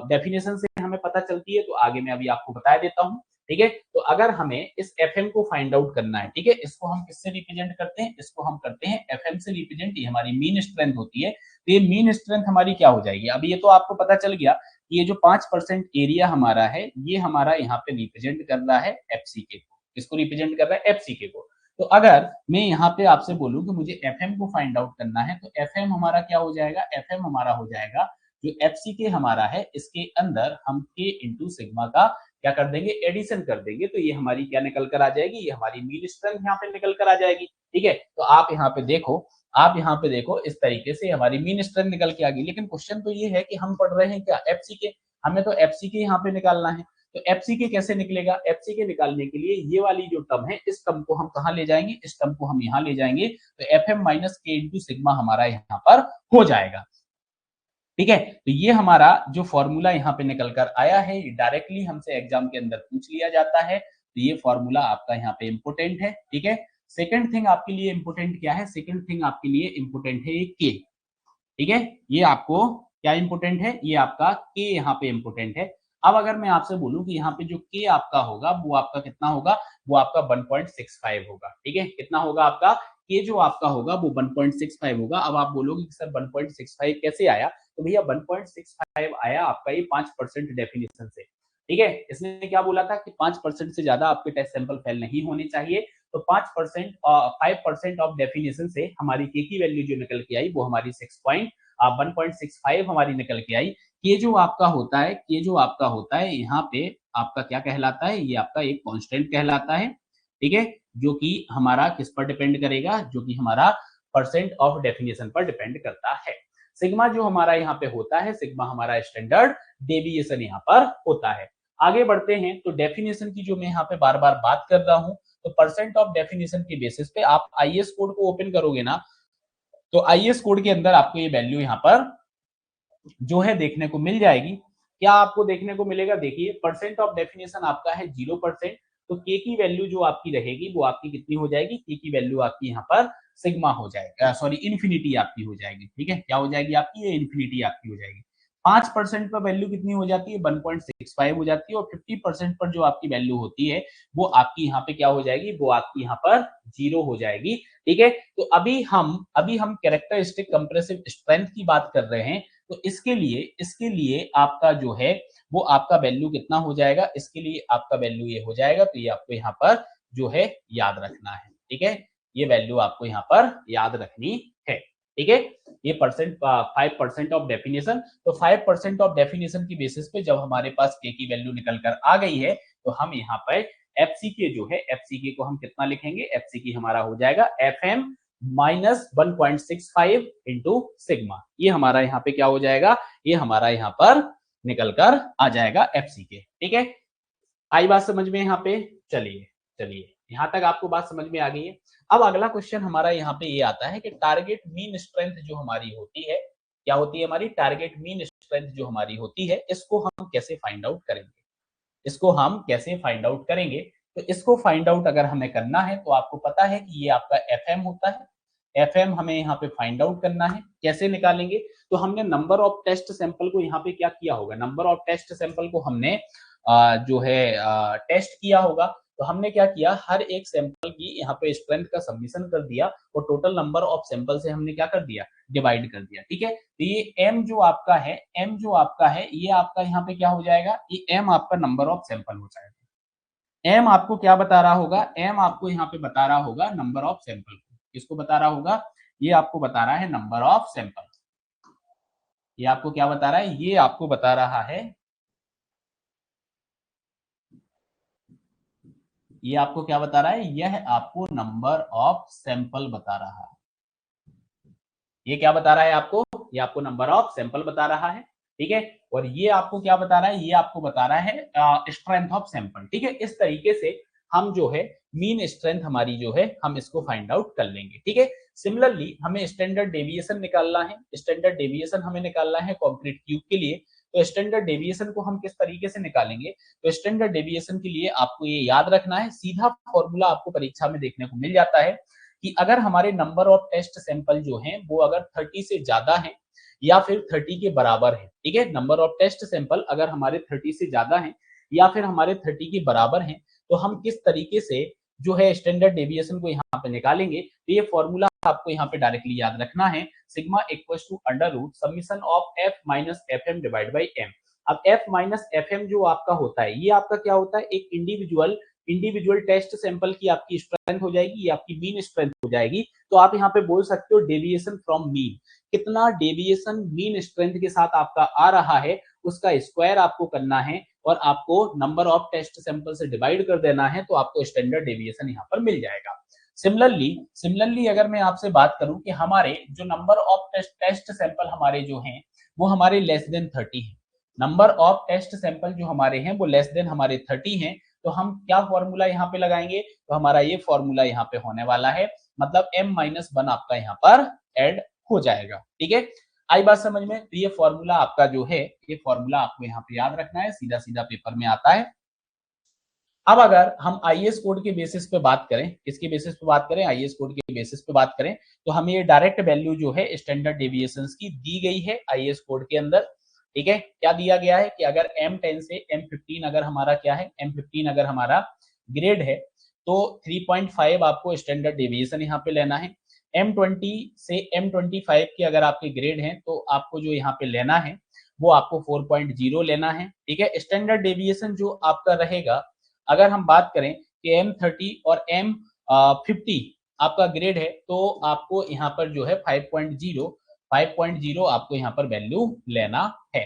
डेफिनेशन से हमें पता चलती है, तो आगे मैं अभी आपको बता देता हूँ। ठीक है, तो अगर हमें इस एफएम को फाइंड आउट करना है, ठीक है, इसको हम किससे रिप्रेजेंट करते हैं? इसको हम करते हैं एफएम से रिप्रेजेंट। ये हमारी मीन स्ट्रेंथ होती है। तो ये मीन स्ट्रेंथ हमारी क्या हो जाएगी? अब ये तो आपको पता चल गया कि ये जो 5% एरिया हमारा है, ये हमारा यहाँ पे रिप्रेजेंट कर रहा है एफसीके को। किसको रिप्रेजेंट कर रहा है? एफसीके को। तो अगर मैं यहाँ पे आपसे बोलूं कि मुझे एफएम को फाइंड आउट करना है, तो एफएम हमारा क्या हो जाएगा? एफएम हमारा हो जाएगा जो एफसीके हमारा है, इसके अंदर हम के इंटू सिग्मा का क्या कर देंगे? एडिशन कर देंगे। तो ये हमारी क्या निकल कर आ जाएगी? ये हमारी मीन स्ट्रेंथ यहाँ पे निकल कर आ जाएगी। ठीक है, तो आप यहाँ पे देखो, आप यहाँ पे देखो, इस तरीके से हमारी मीन स्ट्रेंथ निकल के आ गई। लेकिन क्वेश्चन तो ये है कि हम पढ़ रहे हैं क्या? एफसीके। हमें तो एफसीके यहाँ पे निकालना है। तो एफसीके कैसे निकलेगा? एफसीके निकालने के लिए ये वाली जो टर्म है, इस टर्म को हम कहाँ ले जाएंगे? इस टर्म को हम यहाँ ले जाएंगे। तो एफएम माइनस के इंटू सिग्मा हमारा यहाँ पर हो जाएगा। ठीक है, तो ये हमारा जो फॉर्मूला यहाँ पे निकल कर आया है, ये डायरेक्टली हमसे एग्जाम के अंदर पूछ लिया जाता है। तो ये फॉर्मूला आपका यहाँ पे इंपोर्टेंट है। ठीक है, सेकंड थिंग आपके लिए इंपोर्टेंट क्या है? सेकंड थिंग आपके लिए इंपोर्टेंट है ये के। ठीक है, ये आपको क्या इंपोर्टेंट है? ये आपका के यहाँ पे इंपोर्टेंट है। अब अगर मैं आपसे बोलूं कि यहाँ पे जो के आपका होगा वो आपका कितना होगा? वो आपका 1.65 होगा। ठीक है, कितना होगा आपका? के जो आपका होगा वो 1.65 होगा। अब आप बोलोगे कि सर 1.65 कैसे आया? तो भैया 1.65 आया आपका ये 5% डेफिनेशन से। ठीक है, इसने क्या बोला था कि 5% से ज्यादा आपके टेस्ट सैंपल फेल नहीं होने चाहिए। तो 5% 5% ऑफ डेफिनेशन से हमारी के की वैल्यू जो निकल के आई वो हमारी 1.65 हमारी निकल के आई। ये जो आपका होता है, ये जो आपका होता है यहाँ पे आपका क्या कहलाता है? ये आपका एक कांस्टेंट कहलाता है। ठीक है, जो कि हमारा किस पर डिपेंड करेगा? जो कि हमारा परसेंट ऑफ डेफिनेशन पर डिपेंड करता है। सिग्मा जो हमारा यहाँ पे होता है, सिग्मा हमारा स्टैंडर्ड डेविएशन यहाँ पर होता है। आगे बढ़ते हैं, तो डेफिनेशन की जो मैं यहाँ पे बार बार बात कर रहा हूँ, तो परसेंट ऑफ डेफिनेशन के बेसिस पे आप आईएएस कोड को ओपन करोगे ना, तो आईएएस कोड के अंदर आपको ये वैल्यू यहाँ पर जो है देखने को मिल जाएगी। क्या आपको देखने को मिलेगा? देखिए, परसेंट ऑफ डेफिनेशन आपका है 0%। तो के की वैल्यू जो आपकी रहेगी वो आपकी कितनी हो जाएगी? के की वैल्यू आपकी यहाँ पर सिग्मा हो जाएगी, सॉरी इन्फिनिटी आपकी हो जाएगी। ठीक है, क्या हो जाएगी आपकी? ये इन्फिनिटी आपकी हो जाएगी। 5% पर वैल्यू कितनी हो जाती है? 1.65 हो जाती है। और 50% पर जो आपकी वैल्यू होती है वो आपकी यहाँ पे क्या हो जाएगी? वो आपकी यहाँ पर 0 हो जाएगी। ठीक है, तो अभी हम कैरेक्टरिस्टिक कंप्रेसिव स्ट्रेंथ की बात कर रहे हैं। तो इसके लिए आपका जो है वो आपका वैल्यू कितना हो जाएगा? इसके लिए आपका वैल्यू ये हो जाएगा। तो ये आपको यहाँ पर जो है याद रखना है। ठीक है, ये वैल्यू आपको यहाँ पर याद रखनी है। ठीक है, ये 5% ऑफ डेफिनेशन। तो 5% ऑफ डेफिनेशन की बेसिस पे जब हमारे पास के की वैल्यू निकल कर आ गई है, तो हम यहाँ पर एफसीके जो है, एफसीके को हम कितना लिखेंगे? एफसीके हमारा हो जाएगा एफएम माइनस 1.65 इंटू सिग्मा। ये हमारा यहाँ पे क्या हो जाएगा? ये हमारा यहाँ पर निकल कर आ जाएगा एफसीके। ठीक है, आई बात समझ में यहाँ पे? चलिए चलिए, यहाँ तक आपको बात समझ में आ गई है। अब अगला क्वेश्चन हमारा यहाँ पे ये आता है कि टारगेट मीन स्ट्रेंथ जो हमारी होती है, क्या होती है हमारी? टारगेट मीन स्ट्रेंथ जो हमारी होती है, इसको हम कैसे फाइंड आउट करेंगे? इसको हम कैसे फाइंड आउट करेंगे? तो इसको फाइंड आउट अगर हमें करना है, तो आपको पता है कि ये आपका एफएम होता है। एफएम हमें यहाँ पे फाइंड आउट करना है। कैसे निकालेंगे? तो हमने नंबर ऑफ टेस्ट सैंपल को यहाँ पे क्या किया होगा? नंबर ऑफ टेस्ट सैंपल को हमने जो है टेस्ट किया होगा। तो हमने क्या किया? हर एक सैंपल की यहाँ पे स्ट्रेंथ का सबमिशन कर दिया और टोटल नंबर ऑफ सैंपल से हमने क्या कर दिया? डिवाइड कर दिया। ठीक है, तो ये m जो आपका है, m जो आपका है, ये आपका यहाँ पे क्या हो जाएगा? ये m आपका नंबर ऑफ सैंपल हो जाएगा। m आपको क्या बता रहा होगा? m आपको यहाँ पे बता रहा होगा नंबर ऑफ सैंपल। किसको बता रहा होगा? ये आपको बता रहा है नंबर ऑफ सैंपल। ये आपको क्या बता रहा है, ये आपको बता रहा है, ये आपको क्या बता रहा है, यह आपको नंबर ऑफ सैंपल बता रहा है। ये क्या बता रहा है आपको, ये आपको नंबर ऑफ सैंपल बता रहा है, ठीक है। और ये आपको क्या बता रहा है, ये आपको बता रहा है स्ट्रेंथ ऑफ सैंपल, ठीक है। इस तरीके से हम जो है मीन स्ट्रेंथ हमारी जो है हम इसको फाइंड आउट कर लेंगे, ठीक है। सिमिलरली हमें स्टैंडर्ड डेविएशन निकालना है, स्टैंडर्ड डेविएशन हमें निकालना है कंक्रीट क्यूब के लिए। तो स्टैंडर्ड डेविएशन को हम किस तरीके से निकालेंगे, तो स्टैंडर्ड डेविएशन के लिए आपको ये याद रखना है, सीधा फॉर्मूला आपको परीक्षा में देखने को मिल जाता है कि अगर हमारे नंबर ऑफ टेस्ट सैंपल जो हैं वो अगर 30 से ज्यादा है या फिर 30 के बराबर है, ठीक है। नंबर ऑफ टेस्ट सैंपल अगर हमारे 30 से ज्यादा है या फिर हमारे 30 के बराबर है, तो हम किस तरीके से जो है स्टैंडर्ड डेविएशन को यहाँ पे निकालेंगे। तो ये फॉर्मूला आपको यहाँ पे डायरेक्टली याद रखना है, sigma equals to under root summation of f minus f m divide by m. अब एफ माइनस एफ एम जो आपका होता है, ये आपका क्या होता है, एक इंडिविजुअल इंडिविजुअल टेस्ट सैंपल की आपकी स्ट्रेंथ हो जाएगी, ये आपकी मीन स्ट्रेंथ हो जाएगी। तो आप यहाँ पे बोल सकते हो डेविएशन फ्रॉम मीन, कितना डेविएशन मीन स्ट्रेंथ के साथ आपका आ रहा है उसका स्क्वायर आपको करना है और आपको नंबर ऑफ टेस्ट सैंपल से डिवाइड कर देना है, तो आपको स्टैंडर्ड डेविएशन यहाँ पर मिल जाएगा। सिमिलरली अगर मैं आपसे बात करूं कि हमारे जो नंबर ऑफ टेस्ट सैंपल हमारे जो हैं वो हमारे लेस देन 30 है, नंबर ऑफ टेस्ट सैंपल जो हमारे हैं वो लेस देन हमारे 30 हैं, तो हम क्या फॉर्मूला यहाँ पे लगाएंगे, तो हमारा ये फॉर्मूला यहाँ पे होने वाला है, मतलब m-1 आपका यहाँ पर ऐड हो जाएगा, ठीक है। आई बात समझ में, तो ये फॉर्मूला आपका जो है, ये फॉर्मूला आपको यहाँ पे याद रखना है, सीधा सीधा पेपर में आता है। अब अगर हम आईएएस कोड के बेसिस पे बात करें, किसके बेसिस पे बात करें, आईएएस कोड के बेसिस पे बात करें, तो हमें ये डायरेक्ट वैल्यू जो है स्टैंडर्ड डेविएशंस की दी गई है आईएएस कोड के अंदर, ठीक है। क्या दिया गया है कि अगर M10 से M15 अगर हमारा क्या है, M15 अगर हमारा ग्रेड है तो 3.5 आपको स्टैंडर्ड डेविएशन यहाँ पे लेना है। M20 से M25 के अगर आपके ग्रेड हैं तो आपको जो यहाँ पे लेना है वो आपको 4.0 लेना है, ठीक है। स्टैंडर्ड डेविएशन जो आपका रहेगा, अगर हम बात करें कि M30 और M50 आपका ग्रेड है तो आपको यहाँ पर जो है 5.0 आपको यहाँ पर वैल्यू लेना है,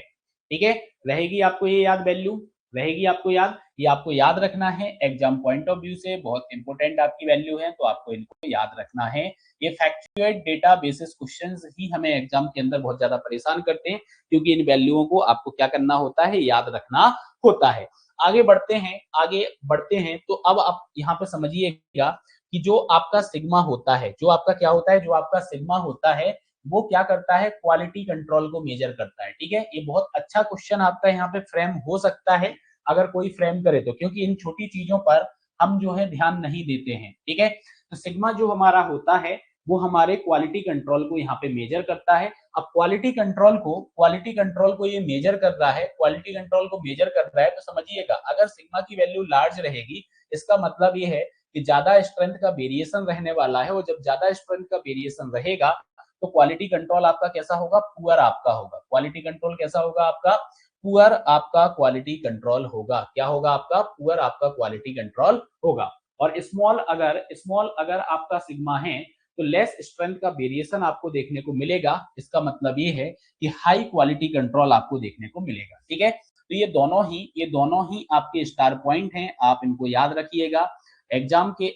ठीक है। रहेगी आपको ये याद वैल्यू, रहेगी आपको याद, ये आपको याद रखना है, एग्जाम पॉइंट ऑफ व्यू से बहुत इंपॉर्टेंट आपकी वैल्यू है, तो आपको इनको याद रखना है। ये फैक्चुएट डेटा बेसिस क्वेश्चंस ही हमें एग्जाम के अंदर बहुत ज्यादा परेशान करते हैं, क्योंकि इन वैल्यूओं को आपको क्या करना होता है, याद रखना होता है। आगे बढ़ते हैं, आगे बढ़ते हैं, तो अब आप यहाँ पे समझिएगा कि जो आपका सिग्मा होता है, जो आपका क्या होता है, जो आपका सिग्मा होता है वो क्या करता है, क्वालिटी कंट्रोल को मेजर करता है, ठीक है। ये बहुत अच्छा क्वेश्चन आपका यहाँ पे फ्रेम हो सकता है अगर कोई फ्रेम करे तो, क्योंकि इन छोटी चीजों पर हम जो है ध्यान नहीं देते हैं, ठीक है। तो सिग्मा जो हमारा होता है वो हमारे क्वालिटी कंट्रोल को यहाँ पे मेजर करता है। अब क्वालिटी कंट्रोल को ये मेजर कर रहा है, क्वालिटी कंट्रोल को मेजर कर रहा है, तो समझिएगा अगर सिग्मा की वैल्यू लार्ज रहेगी, इसका मतलब ये है कि ज्यादा स्ट्रेंथ का वेरिएशन रहने वाला है, और जब ज्यादा स्ट्रेंथ का वेरिएशन रहेगा तो क्वालिटी कंट्रोल आपका कैसा होगा, पुअर आपका होगा। क्वालिटी कंट्रोल कैसा होगा आपका, पुअर आपका क्वालिटी कंट्रोल होगा। क्या होगा आपका, पुअर आपका क्वालिटी कंट्रोल होगा। और स्मॉल अगर आपका सिग्मा है तो लेस स्ट्रेंथ का वेरिएशन आपको देखने को मिलेगा, इसका मतलब ये है कि हाई क्वालिटी कंट्रोल आपको देखने को मिलेगा, ठीक है। तो ये दोनों ही आपके स्टार पॉइंट हैं, आप इनको याद रखिएगा। एग्जाम के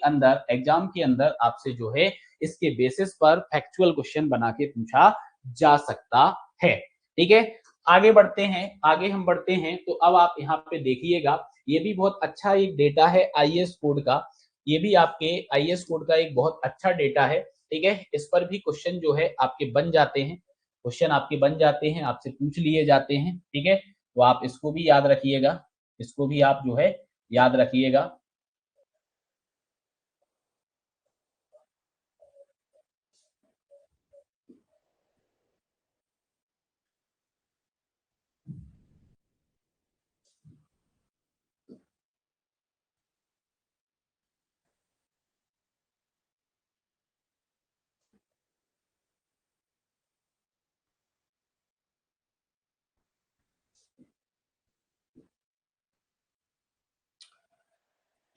अंदर आपसे जो है इसके बेसिस पर फैक्चुअल क्वेश्चन बना के पूछा जा सकता है, ठीक है। आगे बढ़ते हैं, आगे हम बढ़ते हैं, तो अब आप यहाँ पे देखिएगा, ये भी बहुत अच्छा एक डेटा है आईएएस कोड का, ये भी आपके आईएएस कोड का एक बहुत अच्छा डेटा है, ठीक है। इस पर भी क्वेश्चन जो है आपके बन जाते हैं, क्वेश्चन आपके बन जाते हैं, आपसे पूछ लिए जाते हैं, ठीक है। तो आप इसको भी याद रखिएगा, इसको भी आप जो है याद रखिएगा।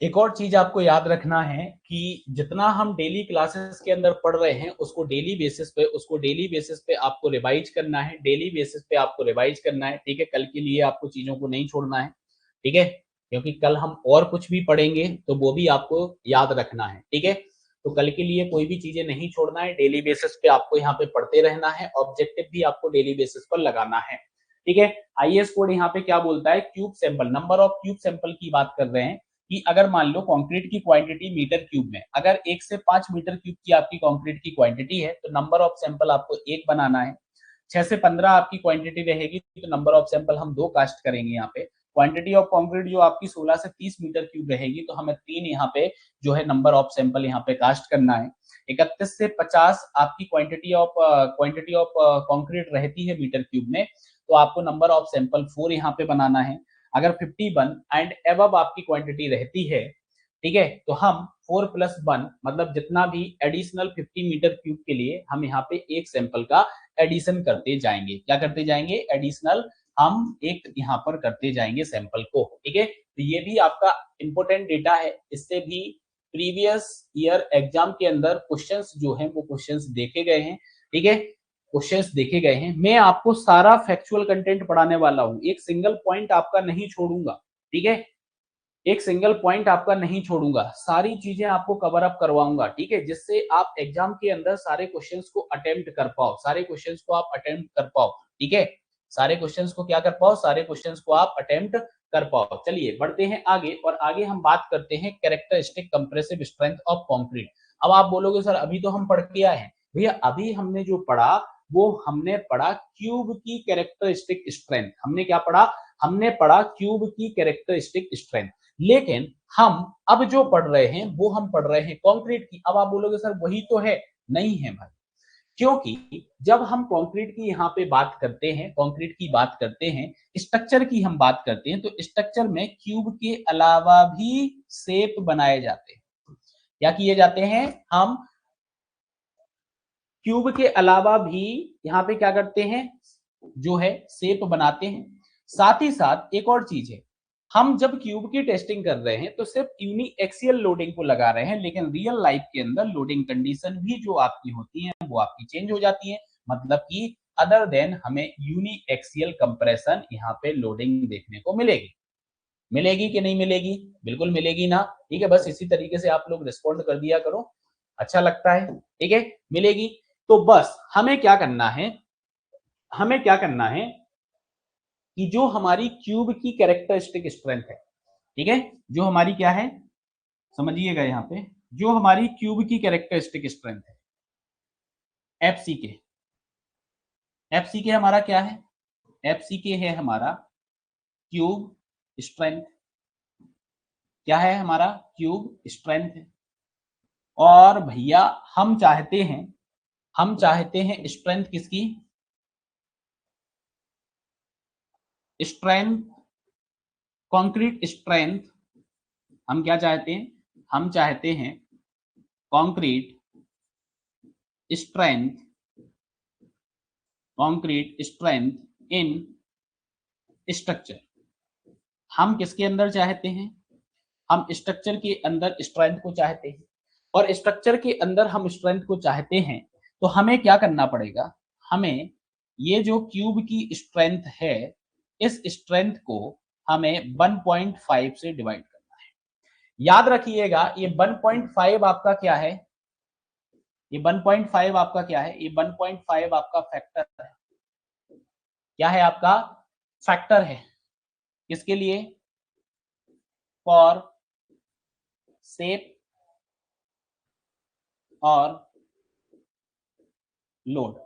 एक और चीज आपको याद रखना है कि जितना हम डेली क्लासेस के अंदर पढ़ रहे हैं उसको डेली बेसिस पे आपको रिवाइज करना है, डेली बेसिस पे आपको रिवाइज करना है, ठीक है। कल के लिए आपको चीजों को नहीं छोड़ना है, ठीक है, क्योंकि कल हम और कुछ भी पढ़ेंगे तो वो भी आपको याद रखना है, ठीक है। तो कल के लिए कोई भी चीजें नहीं छोड़ना है, डेली बेसिस पे आपको यहाँ पे पढ़ते रहना है, ऑब्जेक्टिव भी आपको डेली बेसिस पर लगाना है, ठीक है। आईएएस कोड यहाँ पे क्या बोलता है, cube sample, number of cube sample की बात कर रहे हैं कि अगर मान लो कंक्रीट की क्वांटिटी मीटर क्यूब में, अगर 1 से 5 मीटर क्यूब की आपकी कंक्रीट की क्वांटिटी है तो नंबर ऑफ सैंपल आपको 1 बनाना है। 6 से 15 आपकी क्वांटिटी रहेगी तो नंबर ऑफ सैंपल हम 2 कास्ट करेंगे यहाँ पे। क्वांटिटी ऑफ कंक्रीट जो आपकी 16 से 30 मीटर क्यूब रहेगी तो हमें 3 यहाँ पे जो है नंबर ऑफ सैंपल यहाँ पे कास्ट करना है। 31 से 50 आपकी क्वांटिटी ऑफ कंक्रीट रहती है मीटर क्यूब में तो आपको नंबर ऑफ सैंपल 4 यहाँ पे बनाना है। अगर 51 एंड एबव आपकी क्वांटिटी रहती है, ठीक है, तो हम 4 + 1 मतलब जितना भी एडिशनल 50 मीटर क्यूब के लिए हम यहाँ पे एक सैंपल का एडिशन करते जाएंगे। क्या करते जाएंगे, एडिशनल हम एक यहाँ पर करते जाएंगे सैंपल को, ठीक है। तो ये भी आपका इंपॉर्टेंट डेटा है, इससे भी प्रीवियस ईयर एग्जाम के अंदर क्वेश्चंस जो हैं वो क्वेश्चंस देखे गए हैं, ठीक है, क्वेश्चंस देखे गए हैं। मैं आपको सारा फैक्चुअल कंटेंट पढ़ाने वाला हूं, एक सिंगल पॉइंट आपका नहीं छोड़ूंगा, ठीक है, एक सिंगल पॉइंट आपका नहीं छोड़ूंगा, सारी चीजें आपको कवर अप करवाऊंगा, ठीक है, जिससे आप एग्जाम के अंदर सारे क्वेश्चंस को अटेम्प्ट कर पाओ, सारे क्वेश्चंस को आप अटेम्प्ट कर पाओ, ठीक है, सारे क्वेश्चंस को क्या कर पाओ, सारे क्वेश्चंस को आप अटेम्प्ट कर पाओ। चलिए बढ़ते हैं आगे और आगे हम बात करते हैं characteristic compressive strength of concrete. अब आप बोलोगे सर अभी तो हम पढ़ के आए हैं, भैया अभी हमने जो पढ़ा वो हमने पढ़ा क्यूब की कैरेक्टरिस्टिक स्ट्रेंथ, हमने क्या पढ़ा, हमने पढ़ा क्यूब की कैरेक्टरिस्टिक स्ट्रेंथ, लेकिन हम अब जो पढ़ रहे हैं वो हम पढ़ रहे हैं कंक्रीट की। अब आप बोलोगे सर वही तो है, नहीं है भाई, क्योंकि जब हम कंक्रीट की यहाँ पे बात करते हैं, कंक्रीट की बात करते हैं, स्ट्रक्चर की हम बात करते हैं तो स्ट्रक्चर में क्यूब के अलावा भी शेप बनाए जाते हैं। क्या किए जाते हैं, हम क्यूब के अलावा भी यहाँ पे क्या करते हैं, जो है शेप बनाते हैं। साथ ही साथ एक और चीज है, हम जब क्यूब की टेस्टिंग कर रहे हैं तो सिर्फ यूनिएक्सियल लोडिंग को लगा रहे हैं, लेकिन रियल लाइफ के अंदर लोडिंग कंडीशन भी जो आपकी होती है वो आपकी चेंज हो जाती है, मतलब कि अदर देन हमें यूनिएक्सियल कंप्रेशन यहाँ पे लोडिंग देखने को मिलेगी। मिलेगी कि नहीं मिलेगी, बिल्कुल मिलेगी ना, ठीक है, बस इसी तरीके से आप लोग रिस्पॉन्ड कर दिया करो, अच्छा लगता है, ठीक है, मिलेगी। तो बस हमें क्या करना है, हमें क्या करना है कि जो हमारी क्यूब की कैरेक्टरिस्टिक स्ट्रेंथ है, ठीक है, जो हमारी क्या है, समझिएगा यहाँ पे, जो हमारी क्यूब की कैरेक्टरिस्टिक स्ट्रेंथ है एफसीके, एफसीके हमारा क्या है, एफसीके है हमारा क्यूब स्ट्रेंथ, क्या है हमारा क्यूब स्ट्रेंथ है। और भैया हम चाहते हैं, हम चाहते हैं स्ट्रेंथ किसकी, स्ट्रेंथ, कंक्रीट स्ट्रेंथ, हम क्या चाहते हैं, हम चाहते हैं concrete strength, concrete strength in structure. हम किसके अंदर चाहते हैं, हम स्ट्रक्चर के अंदर स्ट्रेंथ को चाहते हैं, और स्ट्रक्चर के अंदर हम स्ट्रेंथ को चाहते हैं तो हमें क्या करना पड़ेगा, हमें ये जो क्यूब की स्ट्रेंथ है इस स्ट्रेंथ को हमें 1.5 से डिवाइड करना है। याद रखिएगा ये 1.5 आपका क्या है, ये 1.5 आपका क्या है, ये 1.5 आपका फैक्टर है, क्या है आपका फैक्टर है, किसके लिए, फॉर शेप और लोड,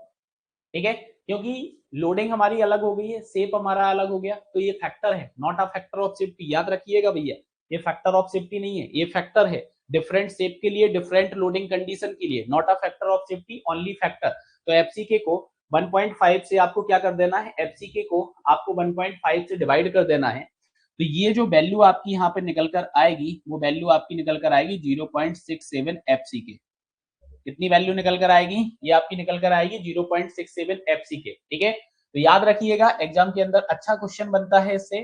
ठीक है, क्योंकि लोडिंग हमारी अलग हो गई है, शेप हमारा अलग हो गया, तो ये फैक्टर है, not a factor of safety, याद रखिएगा भैया, ये फैक्टर ऑफ सेफ्टी नहीं है, ये फैक्टर है, डिफरेंट शेप के लिए, डिफरेंट लोडिंग कंडीशन के लिए, not a factor of safety, only factor. तो एफसीके को 1.5 से आपको क्या कर देना है, एफसीके को आपको 1.5 से डिवाइड कर देना है, तो ये जो वैल्यू आपकी यहाँ पे निकल कर आएगी वो वैल्यू आपकी निकल कर आएगी 0.67 एफसीके। कितनी वैल्यू निकल कर आएगी, ये आपकी निकल कर आएगी 0.67 एफसीके, ठीक है। तो याद रखिएगा एग्जाम के अंदर अच्छा क्वेश्चन बनता है इससे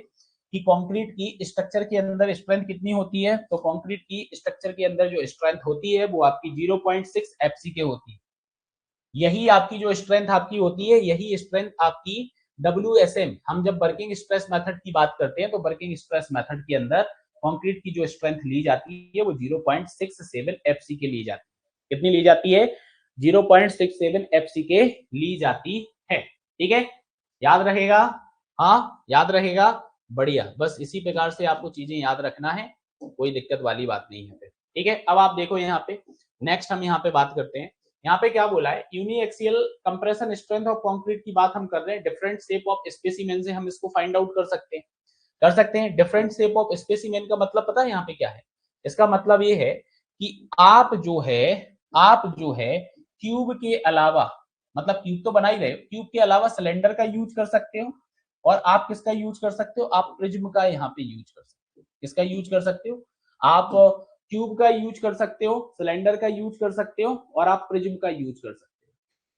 कि कंक्रीट की स्ट्रक्चर के अंदर स्ट्रेंथ कितनी होती है, तो कंक्रीट की स्ट्रक्चर के अंदर जो स्ट्रेंथ होती है वो आपकी 0.6 एफसी के होती है। यही आपकी जो स्ट्रेंथ आपकी होती है, यही स्ट्रेंथ आपकी WSM, हम जब वर्किंग स्ट्रेस मेथड की बात करते हैं तो वर्किंग स्ट्रेस मेथड के अंदर कंक्रीट की जो स्ट्रेंथ ली जाती है वो 0.67 एफसी के ली जाती है। कितनी ली जाती है? 0.67 एफसी के ली जाती है। ठीक है, याद रहेगा? हाँ, याद रहेगा। बढ़िया, बस इसी प्रकार से आपको चीजें याद रखना है, कोई दिक्कत वाली बात नहीं है। ठीक है, अब आप देखो यहाँ पे नेक्स्ट हम यहाँ पे बात करते हैं। यहाँ पे क्या बोला है, uniaxial compression strength of concrete की बात हम कर रहे हैं। डिफरेंट शेप ऑफ स्पेसिमेन से हम इसको फाइंड आउट कर सकते हैं। डिफरेंट शेप ऑफ स्पेसिमेन का मतलब पता है यहाँ पे क्या है? इसका मतलब ये है कि आप जो है क्यूब के अलावा, मतलब क्यूब तो बना ही रहे हो, क्यूब के अलावा सिलेंडर का यूज कर सकते हो, और आप किसका यूज कर सकते हो? आप प्रिज्म का यहाँ पे यूज कर सकते हो। किसका यूज कर सकते हो? आप क्यूब का यूज कर सकते हो, सिलेंडर का यूज कर सकते हो, और आप प्रिज्म का यूज कर सकते हो।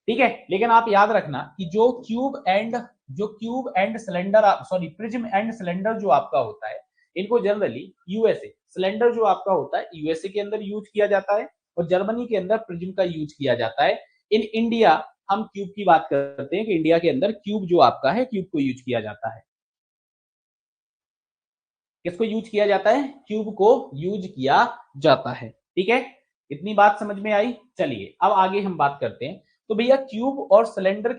ठीक है, लेकिन आप याद रखना कि जो cube and cylinder, sorry, prism and cylinder जो आपका होता है, इनको जनरली यूएसए, सिलेंडर जो आपका होता है यूएसए के अंदर यूज किया जाता है, और जर्मनी के अंदर प्रिज्म का यूज किया जाता है। इन इंडिया हम क्यूब की बात करते हैं कि इंडिया के अंदर क्यूब जो आपका है, क्यूब को यूज किया जाता है। किसको यूज किया जाता है? क्यूब को यूज किया जाता है। ठीक है, इतनी बात समझ में आई? चलिए अब आगे हम बात करते हैं। तो भैया क्यूब एंड सिलेंडर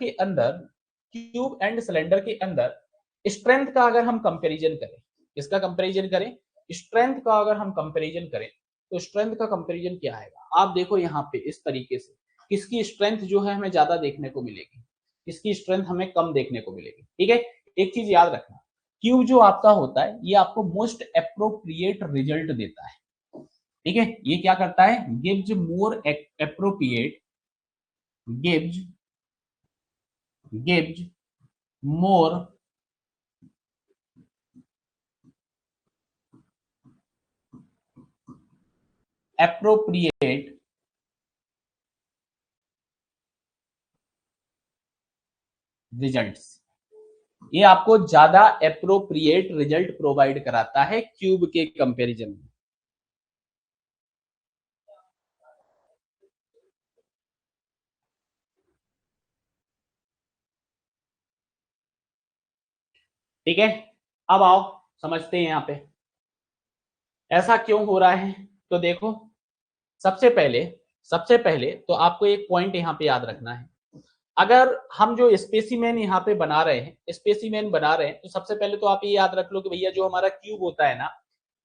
के अंदर स्ट्रेंथ का अगर हम कंपैरिजन करें, किसका कंपैरिजन करें? स्ट्रेंथ का अगर हम कंपैरिजन करें तो स्ट्रेंथ का कंपैरिजन क्या आएगा? आप देखो यहाँ पे इस तरीके से, किसकी स्ट्रेंथ जो है हमें ज्यादा देखने को मिलेगी, किसकी स्ट्रेंथ हमें कम देखने को मिलेगी। ठीक है, एक चीज याद रखना, क्यू जो आपका होता है ये आपको मोस्ट अप्रोप्रिएट रिजल्ट देता है। ठीक है, ये क्या करता है? Gives more appropriate, gives gives more appropriate results. ये आपको ज्यादा अप्रोप्रिएट रिजल्ट प्रोवाइड कराता है क्यूब के कंपैरिजन में। ठीक है, अब आओ समझते हैं यहाँ पे ऐसा क्यों हो रहा है। तो देखो, सबसे पहले सबसे पहले तो आपको एक पॉइंट यहाँ पे याद रखना है। अगर हम जो स्पेसिमेन यहाँ पे बना रहे हैं, स्पेसिमेन बना रहे हैं, तो सबसे पहले तो आप ये याद रख लो कि भैया जो हमारा क्यूब होता है ना,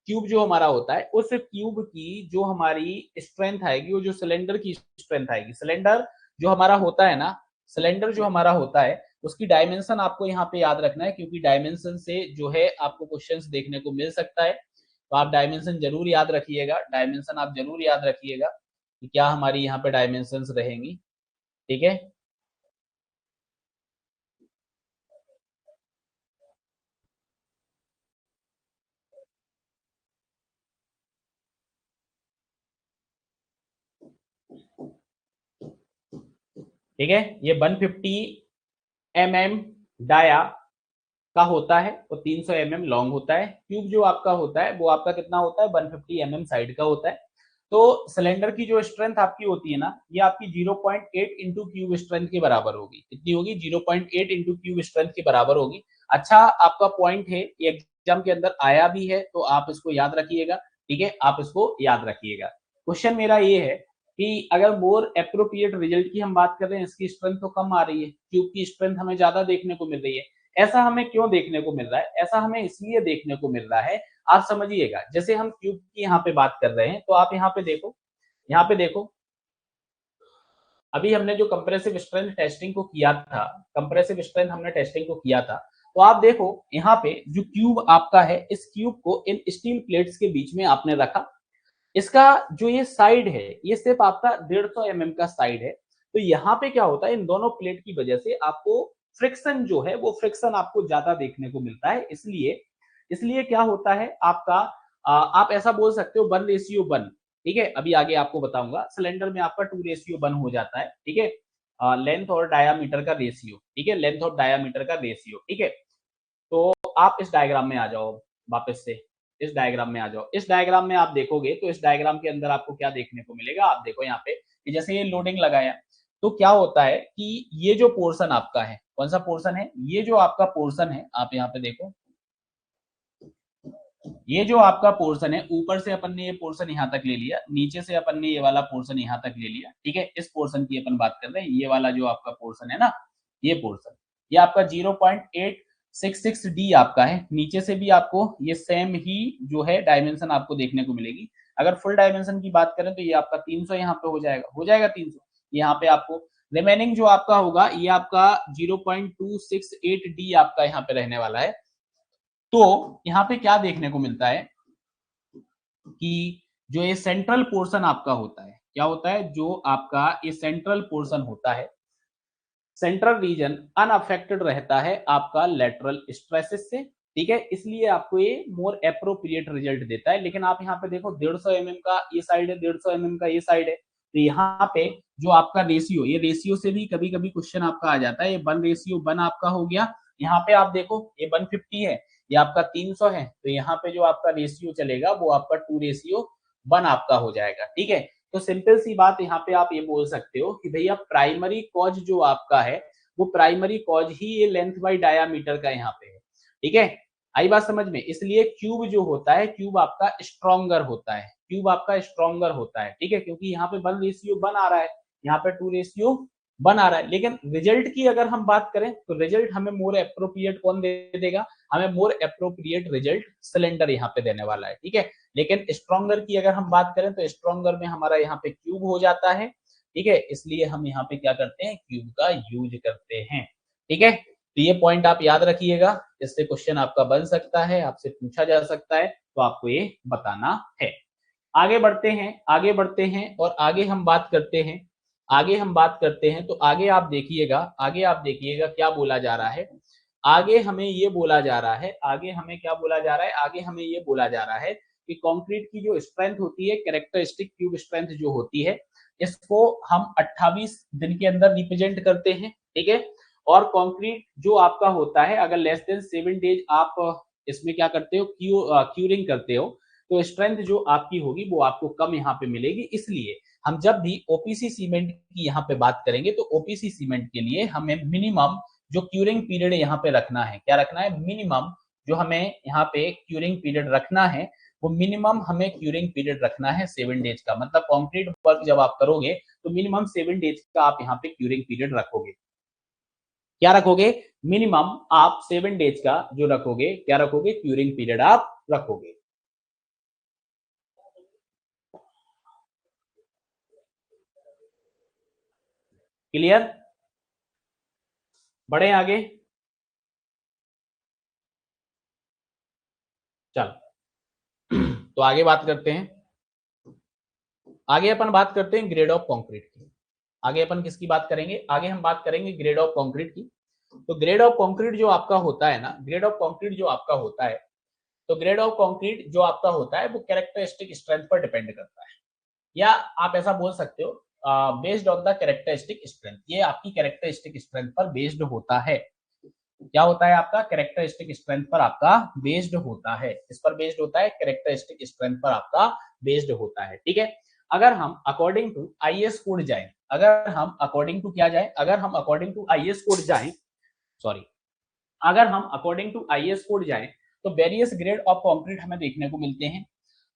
क्यूब जो हमारा होता है, उस क्यूब की जो हमारी स्ट्रेंथ आएगी वो जो सिलेंडर की स्ट्रेंथ आएगी, सिलेंडर जो हमारा होता है ना, सिलेंडर जो हमारा होता है उसकी डायमेंशन आपको यहाँ पे याद रखना है, क्योंकि डायमेंशन से जो है आपको क्वेश्चंस देखने को मिल सकता है। तो आप डायमेंशन जरूर याद रखिएगा, डायमेंशन आप जरूर याद रखिएगा कि क्या हमारी यहाँ पे डायमेंशन रहेंगी। ठीक है, ठीक है, ये 150 mm डाया का होता है और 300 mm लॉन्ग होता है। ट्यूब जो आपका होता है वो आपका कितना होता है? 150 mm साइड का होता है। तो सिलेंडर की जो स्ट्रेंथ आपकी होती है ना, ये आपकी 0.8 इंटू क्यूब स्ट्रेंथ के बराबर होगी। कितनी होगी? 0.8 इंटू क्यूब स्ट्रेंथ के बराबर होगी। अच्छा, आपका पॉइंट है, ये एग्जाम के अंदर आया भी है, तो आप इसको याद रखिएगा। ठीक है, आप इसको याद रखिएगा। क्वेश्चन मेरा ये है कि अगर मोर अप्रोप्रिएट रिजल्ट की हम बात कर रहे हैं, इसकी स्ट्रेंथ तो कम आ रही है, क्यूब की स्ट्रेंथ हमें ज्यादा देखने को मिल रही है। ऐसा हमें क्यों देखने को मिल रहा है? ऐसा हमें इसलिए देखने को मिल रहा है, आप समझिएगा। जैसे हम क्यूब की यहाँ पे बात कर रहे हैं, तो आप यहाँ पे देखो, यहाँ पे देखो, अभी हमने जो कंप्रेसिव स्ट्रेंथ टेस्टिंग को किया था, कंप्रेसिव स्ट्रेंथ हमने टेस्टिंग को किया था, तो आप देखो यहाँ पे जो क्यूब आपका है, इस क्यूब को इन स्टील प्लेट्स के बीच में आपने रखा। इसका जो ये साइड है, ये सिर्फ आपका 150 mm का साइड है। तो यहाँ पे क्या होता है, इन दोनों प्लेट की वजह से आपको फ्रिक्शन जो है, वो फ्रिक्शन आपको ज्यादा देखने को मिलता है। इसलिए इसलिए क्या होता है आपका, आप ऐसा बोल सकते हो 1:1। ठीक है, अभी आगे आपको बताऊंगा। सिलेंडर में आपका 2:1 हो जाता है। ठीक है, लेंथ और डायामीटर का रेशियो। ठीक है, लेंथ और डायामीटर का रेशियो। ठीक है, तो आप इस डायग्राम में आ जाओ, वापस से इस डायग्राम में आ जाओ। इस डायग्राम में आप देखोगे तो इस डायग्राम के अंदर आपको क्या देखने को मिलेगा, आप देखो यहाँ पे कि जैसे ये लोडिंग लगाया तो क्या होता है कि ये जो पोर्शन आपका है, कौन सा पोर्शन है, ये जो आपका पोर्शन है, आप यहाँ पे देखो, ये जो आपका पोर्शन है, ऊपर से अपन ने ये पोर्शन यहाँ तक ले लिया, नीचे से अपन ने ये वाला पोर्शन यहाँ तक ले लिया, ठीक है। इस पोर्शन की अपन बात कर रहे हैं, ये वाला जो आपका पोर्शन है ना, ये पोर्शन, ये आपका 0.866 डी आपका है। नीचे से भी आपको ये सेम ही जो है डायमेंशन आपको देखने को मिलेगी। अगर फुल डायमेंशन की बात करें तो ये आपका 300 यहाँ पे हो जाएगा 300। यहाँ पे आपको रिमेनिंग जो आपका होगा ये आपका 0.268 डी आपका यहाँ पे रहने वाला है। तो यहाँ पे क्या देखने को मिलता है कि जो ये सेंट्रल पोर्शन आपका होता है, क्या होता है, जो आपका ये सेंट्रल पोर्शन होता है, सेंट्रल रीजन अनअफेक्टेड रहता है आपका लेटरल स्ट्रेसेस से, ठीक है। इसलिए आपको ये मोर एप्रोप्रिएट रिजल्ट देता है। लेकिन आप यहाँ पे देखो 150 mm का ये साइड है, 150 mm का ये साइड है, तो यहाँ पे जो आपका रेशियो, ये रेशियो से भी कभी कभी क्वेश्चन आपका आ जाता है। ये 1:1 आपका हो गया, यहाँ पे आप देखो ये 150 है, ये आपका 300 है, तो यहाँ पे जो आपका रेशियो चलेगा वो आपका 2:1 आपका हो जाएगा, ठीक है। तो सिंपल सी बात यहाँ पे आप ये बोल सकते हो कि भैया प्राइमरी कॉज जो आपका है वो प्राइमरी कॉज ही ये लेंथ बाई डायामीटर का यहाँ पे है, ठीक है। आई बात समझ में। इसलिए क्यूब जो होता है, क्यूब आपका स्ट्रॉन्गर होता है, क्यूब आपका स्ट्रॉन्गर होता है, ठीक है, क्योंकि यहाँ पे 1:1 आ रहा है, यहाँ पे 2:1 आ रहा है। लेकिन रिजल्ट की अगर हम बात करें तो रिजल्ट हमें मोर एप्रोप्रिएट कौन दे देगा, हमें मोर एप्रोप्रिएट रिजल्ट सिलेंडर यहाँ पे देने वाला है, ठीक है। लेकिन स्ट्रॉन्गर की अगर हम बात करें तो स्ट्रॉन्गर में हमारा यहाँ पे क्यूब हो जाता है, ठीक है। इसलिए हम यहाँ पे क्या करते हैं, क्यूब का यूज करते हैं, ठीक है। तो ये पॉइंट आप याद रखिएगा, इससे क्वेश्चन आपका बन सकता है, आपसे पूछा जा सकता है, तो आपको ये बताना है। आगे बढ़ते हैं, आगे बढ़ते हैं और आगे हम बात करते हैं, आगे हम बात करते हैं। तो आगे आप देखिएगा, आगे आप देखिएगा क्या बोला जा रहा है। आगे हमें ये बोला जा रहा है, आगे हमें क्या बोला जा रहा है, आगे हमें ये बोला जा रहा है कि कंक्रीट की जो स्ट्रेंथ होती है, कैरेक्टरिस्टिक ट्यूब स्ट्रेंथ जो होती है, इसको हम 28 दिन के अंदर रिप्रेजेंट करते हैं, ठीक है। और कंक्रीट जो आपका होता है, अगर लेस देन 7 डेज आप इसमें क्या करते हो, क्यूरिंग करते हो, तो स्ट्रेंथ जो आपकी होगी वो आपको कम यहाँ पे मिलेगी। इसलिए हम जब भी ओपीसी सीमेंट की यहाँ पे बात करेंगे तो ओपीसी सीमेंट के लिए हमें मिनिमम जो क्यूरिंग पीरियड यहाँ पे रखना है, क्या रखना है, मिनिमम जो हमें यहाँ पे क्यूरिंग पीरियड रखना है, वो मिनिमम हमें क्यूरिंग पीरियड रखना है 7 डेज का। मतलब कंक्रीट वर्क जब आप करोगे तो मिनिमम 7 डेज का आप यहाँ पे क्यूरिंग पीरियड रखोगे। क्या रखोगे, मिनिमम आप 7 डेज का जो रखोगे, क्या रखोगे, क्यूरिंग पीरियड आप रखोगे। क्लियर, बढ़े आगे, चलो तो आगे बात करते हैं। आगे अपन बात करते हैं ग्रेड ऑफ कंक्रीट की। आगे अपन किसकी बात करेंगे, आगे हम बात करेंगे ग्रेड ऑफ कंक्रीट की। तो ग्रेड ऑफ कंक्रीट जो आपका होता है ना, ग्रेड ऑफ कंक्रीट जो आपका होता है, तो ग्रेड ऑफ कंक्रीट जो आपका होता है वो कैरेक्टरिस्टिक स्ट्रेंथ पर डिपेंड करता है, या आप ऐसा बोल सकते हो based on the characteristic strength. ये आपकी कैरेक्टरिस्टिक स्ट्रेंथ पर बेस्ड होता है। क्या होता है आपका, कैरेक्टरिस्टिक स्ट्रेंथ पर आपका बेस्ड होता है, इस पर बेस्ड होता है, कैरेक्टरिस्टिक स्ट्रेंथ पर आपका बेस्ड होता है, ठीक है। अगर हम अकॉर्डिंग टू आईएस कोड जाएं, अगर हम अकॉर्डिंग टू क्या जाएं, अगर हम अकॉर्डिंग टू आईएस कोड जाएं, सॉरी, अगर हम अकॉर्डिंग टू आईएस कोड जाएं तो वेरियस ग्रेड ऑफ कंक्रीट हमें देखने को मिलते हैं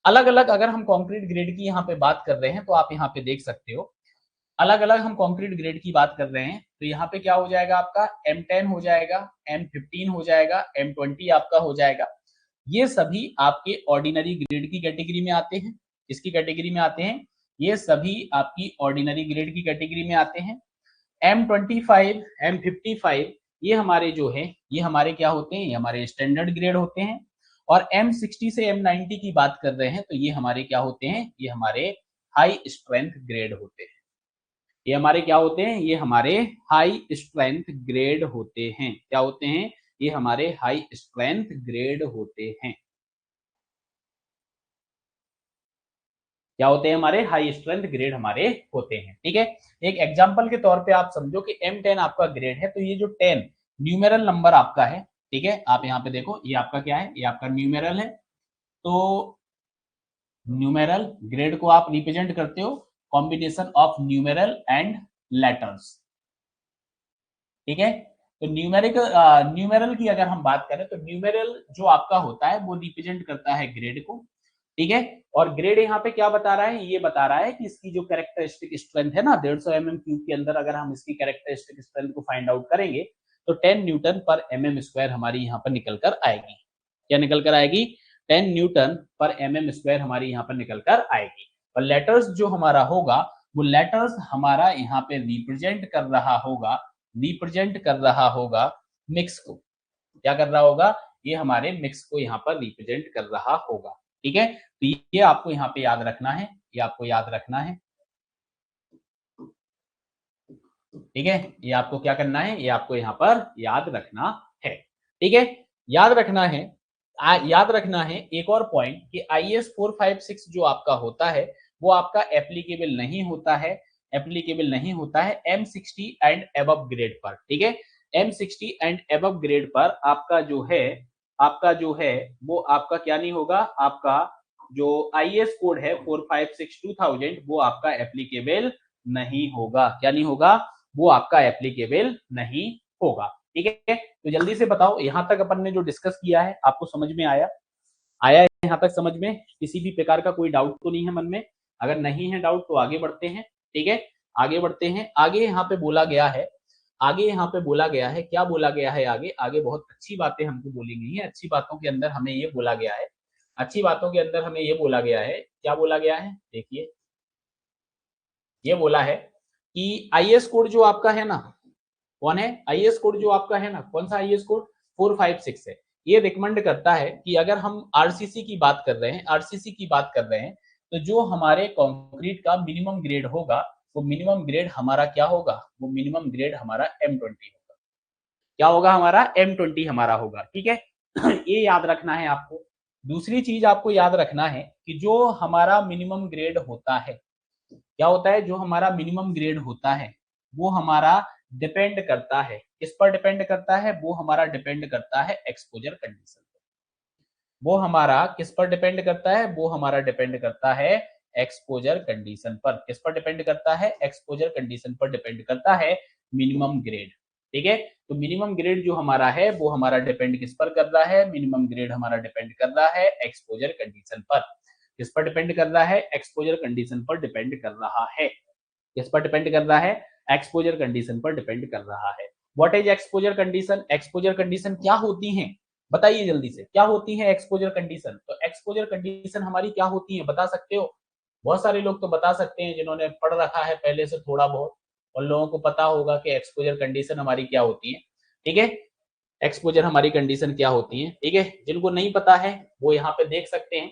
अलग अलग। अगर हम कंक्रीट ग्रेड की यहाँ पे बात कर रहे हैं तो आप यहाँ पे देख सकते हो, अलग अलग हम कंक्रीट ग्रेड की बात कर रहे हैं, तो यहाँ पे क्या हो जाएगा आपका, M10 हो जाएगा, M15 हो जाएगा, M20 आपका हो जाएगा। ये सभी आपके ऑर्डिनरी ग्रेड की कैटेगरी में आते हैं। किसकी कैटेगरी में आते हैं, ये सभी आपकी ऑर्डिनरी ग्रेड की कैटेगरी में आते हैं। M25, M55 ये हमारे जो है, ये हमारे क्या होते हैं, ये हमारे स्टैंडर्ड ग्रेड होते हैं। और M60 से M90 की बात कर रहे हैं तो ये हमारे क्या होते हैं, ये हमारे हाई स्ट्रेंथ ग्रेड होते हैं। ये हमारे क्या होते हैं, ये हमारे हाई स्ट्रेंथ ग्रेड होते हैं। क्या होते हैं, ये हमारे हाई स्ट्रेंथ ग्रेड होते हैं। क्या होते हैं, हमारे हाई स्ट्रेंथ ग्रेड हमारे होते हैं, ठीक है। एक एग्जांपल के तौर पे आप समझो कि M10 आपका ग्रेड है, तो ये जो 10 न्यूमेरल नंबर आपका है, ठीक है, आप यहाँ पे देखो ये आपका क्या है, ये आपका न्यूमेरल है। तो न्यूमेरल ग्रेड को आप रिप्रेजेंट करते हो combination of numeral and letters, ठीक है। तो न्यूमेरल की अगर हम बात करें तो न्यूमेरल जो आपका होता है वो रिप्रेजेंट करता है ग्रेड को, ठीक है। और ग्रेड यहाँ पे क्या बता रहा है, ये बता रहा है कि इसकी जो कैरेक्टरिस्टिक स्ट्रेंथ है ना 150 mm क्यूब के अंदर, अगर हम इसकी कैरेक्टरिस्टिक स्ट्रेंथ को फाइंड आउट करेंगे तो 10 न्यूटन पर mm स्क्वायर हमारी यहाँ पर निकल कर आएगी। क्या निकल कर आएगी? 10 न्यूटन पर mm स्क्वायर हमारी यहाँ पर निकल कर आएगी। और लेटर्स जो हमारा होगा वो लेटर्स हमारा यहाँ पे रिप्रेजेंट कर रहा होगा मिक्स को। क्या कर रहा होगा? ये हमारे मिक्स को यहाँ पर रिप्रेजेंट कर रहा होगा, ठीक है। तो ये आपको यहाँ पे याद रखना है, ये आपको याद रखना है, ठीक है। ये आपको क्या करना है, ये आपको यहाँ पर याद रखना है, ठीक है। याद रखना है, याद रखना है एक और पॉइंट कि IS 456 जो आपका होता है वो आपका एप्लीकेबल नहीं होता है, एप्लीकेबल नहीं होता है M60 एंड अबव ग्रेड पर, ठीक है। M60 एंड अबव ग्रेड पर आपका जो है वो आपका क्या नहीं होगा, आपका जो IS कोड है 456 2000 वो आपका एप्लीकेबल नहीं होगा। क्या नहीं होगा? वो आपका एप्लीकेबल नहीं होगा, ठीक है। तो जल्दी से बताओ यहां तक अपन ने जो डिस्कस किया है आपको समझ में आया? आया है यहाँ तक समझ में? किसी भी प्रकार का कोई डाउट तो नहीं है मन में? अगर नहीं है डाउट तो आगे बढ़ते हैं, ठीक है। आगे बढ़ते हैं। आगे यहाँ पे बोला गया है, आगे यहाँ पे बोला गया है, क्या बोला गया है आगे? आगे बहुत अच्छी बातें हमको बोली गई है। अच्छी बातों के अंदर हमें ये बोला गया है, अच्छी बातों के अंदर हमें ये बोला गया है, क्या बोला गया है देखिए। ये बोला है कि IS कोड जो आपका है ना, कौन है? IS कोड जो आपका है ना, कौन सा IS कोड? 456 है। ये रिकमेंड करता है कि अगर हम आरसीसी की बात कर रहे हैं, आरसीसी की बात कर रहे हैं, तो जो हमारे कंक्रीट का मिनिमम ग्रेड होगा वो मिनिमम ग्रेड हमारा क्या होगा? वो मिनिमम ग्रेड हमारा M20 होगा। क्या होगा? हमारा M20 हमारा होगा, ठीक है। ये याद रखना है आपको। दूसरी चीज आपको याद रखना है कि जो हमारा मिनिमम ग्रेड होता है, क्या होता है? जो हमारा मिनिमम ग्रेड होता है वो हमारा डिपेंड करता है, किस पर डिपेंड करता है? वो हमारा डिपेंड करता है एक्सपोजर कंडीशन पर। वो हमारा किस पर डिपेंड करता है? वो हमारा डिपेंड करता है एक्सपोजर कंडीशन पर। किस पर डिपेंड करता है? एक्सपोजर कंडीशन पर डिपेंड करता है मिनिमम ग्रेड, ठीक है। तो मिनिमम ग्रेड जो हमारा है वो हमारा डिपेंड किस पर कर रहा है? मिनिमम ग्रेड हमारा डिपेंड कर रहा है एक्सपोजर कंडीशन पर। किस पर डिपेंड कर रहा है? एक्सपोजर कंडीशन पर डिपेंड कर रहा है। किस पर डिपेंड कर रहा है? एक्सपोजर कंडीशन पर डिपेंड कर रहा है। What is exposure condition? Exposure condition क्या होती हैं? बताइए जल्दी से, क्या होती है एक्सपोजर कंडीशन? तो एक्सपोजर कंडीशन हमारी क्या होती है, बता सकते हो? बहुत सारे लोग तो बता सकते हैं जिन्होंने पढ़ रखा है पहले से थोड़ा बहुत, उन लोगों को पता होगा कि एक्सपोजर कंडीशन हमारी क्या होती है, ठीक है। एक्सपोजर हमारी कंडीशन क्या होती है, ठीक है। जिनको नहीं पता है वो यहाँ पे देख सकते हैं।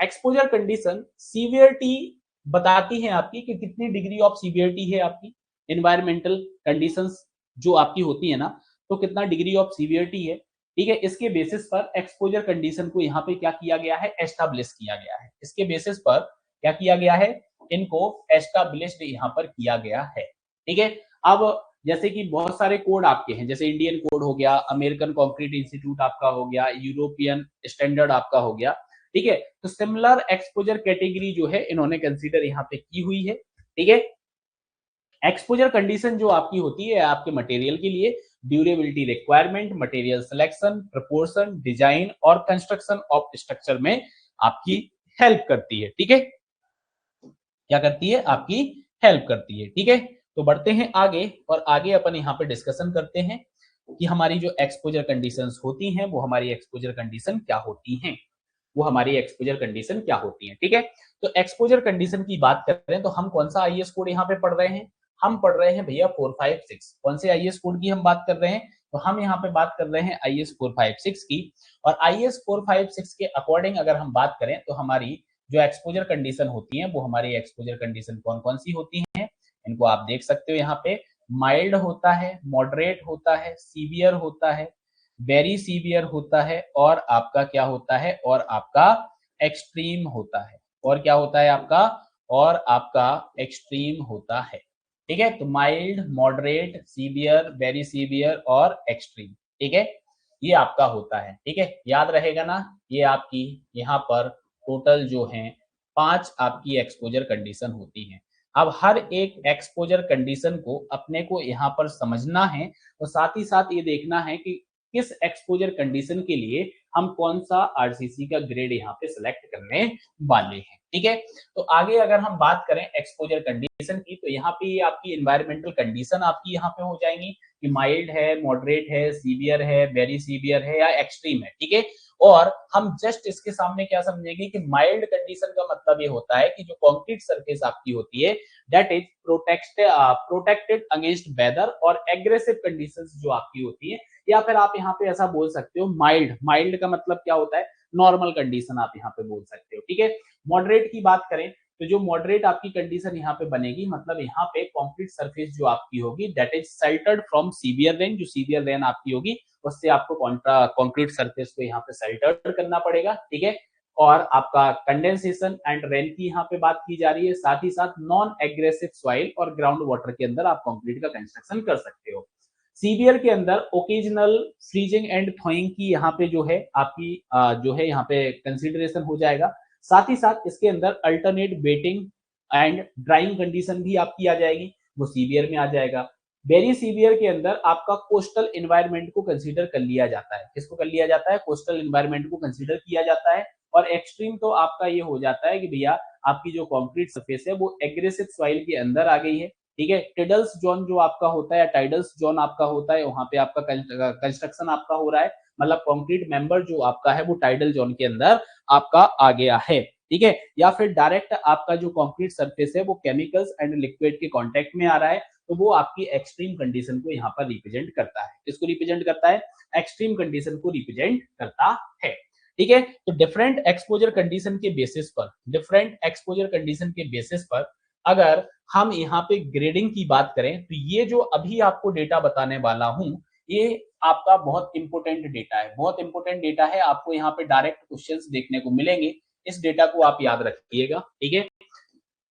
एक्सपोजर कंडीशन सीवियरिटी बताती है आपकी कि कितनी डिग्री ऑफ सीवियरिटी है आपकी एनवायरमेंटल कंडीशंस जो आपकी होती है ना, तो कितना डिग्री ऑफ सीवियरिटी है, ठीक है। इसके बेसिस पर एक्सपोजर कंडीशन को यहाँ पे क्या किया गया है? एस्टैब्लिश किया गया है। इसके बेसिस पर क्या किया गया है? इनको एस्टैब्लिश्ड यहाँ पर किया गया है, ठीक है। अब जैसे कि बहुत सारे कोड आपके हैं, जैसे इंडियन कोड हो गया, अमेरिकन कंक्रीट इंस्टीट्यूट आपका हो गया, यूरोपियन स्टैंडर्ड आपका हो गया, ठीक है। तो सिमिलर एक्सपोजर कैटेगरी जो है इन्होंने कंसीडर यहाँ पे की हुई है, ठीक है। एक्सपोजर कंडीशन जो आपकी होती है आपके मटेरियल के लिए durability requirement, material selection, proportion, design और कंस्ट्रक्शन ऑफ स्ट्रक्चर में आपकी हेल्प करती है, ठीक है। क्या करती है? आपकी हेल्प करती है, ठीक है। तो बढ़ते हैं आगे और आगे अपन यहाँ पे डिस्कशन करते हैं कि हमारी जो एक्सपोजर कंडीशंस होती हैं वो हमारी एक्सपोजर कंडीशन क्या होती हैं, वो हमारी एक्सपोजर कंडीशन क्या होती है, ठीक है। तो एक्सपोजर कंडीशन की बात करें तो हम कौन सा आईएस कोड यहाँ पे पढ़ रहे हैं? हम पढ़ रहे हैं भैया 456। कौन से आईएस कोड की हम बात कर रहे हैं? तो हम यहाँ पे बात कर रहे हैं आईएस 456 की। और आईएस 456 के अकॉर्डिंग अगर हम बात करें तो हमारी जो एक्सपोजर कंडीशन होती है वो हमारी एक्सपोजर कंडीशन कौन कौन सी होती है, इनको आप देख सकते हो यहाँ पे। माइल्ड होता है, मॉडरेट होता है, सीवियर होता है, वेरी सीवियर होता है और आपका क्या होता है? और आपका एक्सट्रीम होता है। और क्या होता है आपका? और आपका एक्सट्रीम होता है, ठीक है। तो mild, moderate, severe, very severe और एक्सट्रीम, ठीक है। ये आपका होता है, ठीक है, याद रहेगा ना। ये आपकी यहाँ पर टोटल जो है 5 आपकी एक्सपोजर कंडीशन होती हैं। अब हर एक एक्सपोजर कंडीशन को अपने को यहाँ पर समझना है और साथ ही साथ ये देखना है कि किस एक्सपोजर कंडीशन के लिए हम कौन सा आरसीसी का ग्रेड यहाँ पे सिलेक्ट करने वाले हैं, ठीक है। तो आगे अगर हम बात करें एक्सपोजर कंडीशन की, तो यहाँ पे आपकी एनवायरमेंटल कंडीशन आपकी यहाँ पे हो जाएंगी कि माइल्ड है, मॉडरेट है, सीवियर है, वेरी सीवियर है या एक्सट्रीम है, ठीक है। और हम जस्ट इसके सामने क्या समझेंगे कि माइल्ड कंडीशन का मतलब ये होता है कि जो कंक्रीट सरफेस आपकी होती है that is protected against weather और एग्रेसिव कंडीशंस जो आपकी होती है, या फिर आप यहाँ पे ऐसा बोल सकते हो माइल्ड। माइल्ड का मतलब क्या होता है, नॉर्मल कंडीशन आप यहाँ पे बोल सकते हो, ठीक है। मॉडरेट की बात करें तो जो मॉडरेट आपकी कंडीशन यहाँ पे बनेगी, मतलब यहाँ पे कंक्रीट सरफेस जो आपकी होगी that is sheltered from severe rain, जो सीवियर रेन आपकी होगी उससे आपको कंक्रीट सरफेस को यहाँ पे शेल्टर्ड करना पड़ेगा, ठीक है। और आपका कंडेंसेशन एंड रेन की यहाँ पे बात की जा रही है, साथ ही साथ नॉन एग्रेसिव सॉइल और ग्राउंड वाटर के अंदर आप कंक्रीट का कंस्ट्रक्शन कर सकते हो। सीवियर के अंदर ओकेजनल फ्रीजिंग एंड थॉइंग की यहाँ पे जो है आपकी जो है यहाँ पे कंसिडरेशन हो जाएगा। साथ ही साथ इसके अंदर alternate waiting and drawing condition भी आपकी आ जाएगी, वो सीवियर में आ जाएगा। वेरी सीवियर के अंदर आपका कोस्टल एनवायरनमेंट को कंसीडर कर लिया जाता है। किसको कर लिया जाता है, कोस्टल एनवायरनमेंट को कंसीडर किया जाता है। और एक्सट्रीम तो आपका ये हो जाता है कि भैया आपकी जो कंक्रीट सरफेस है वो एग्रेसिव सॉइल के अंदर आ गई है, ठीक है। टिडल्स जोन जो आपका होता है या टाइडल्स जोन आपका होता है, वहां पे आपका कंस्ट्रक्शन आपका हो रहा है, मतलब कंक्रीट मेंबर जो आपका है वो टाइडल जोन के अंदर आपका आ गया है, ठीक है। या फिर डायरेक्ट आपका जो कंक्रीट सरफेस है वो केमिकल्स एंड लिक्विड के कांटेक्ट में आ रहा है, तो वो आपकी एक्सट्रीम कंडीशन को यहाँ पर रिप्रेजेंट करता है। किसको रिप्रेजेंट करता है, एक्सट्रीम कंडीशन को रिप्रेजेंट करता है, ठीक है। तो डिफरेंट एक्सपोजर कंडीशन के बेसिस पर, डिफरेंट एक्सपोजर कंडीशन के बेसिस पर अगर हम यहाँ पे ग्रेडिंग की बात करें, तो ये जो अभी आपको डेटा बताने वाला हूं ये आपका बहुत इंपोर्टेंट डेटा है, बहुत इंपोर्टेंट डेटा है। आपको यहाँ पे डायरेक्ट क्वेश्चंस देखने को मिलेंगे, इस डेटा को आप याद रखिएगा, ठीक है,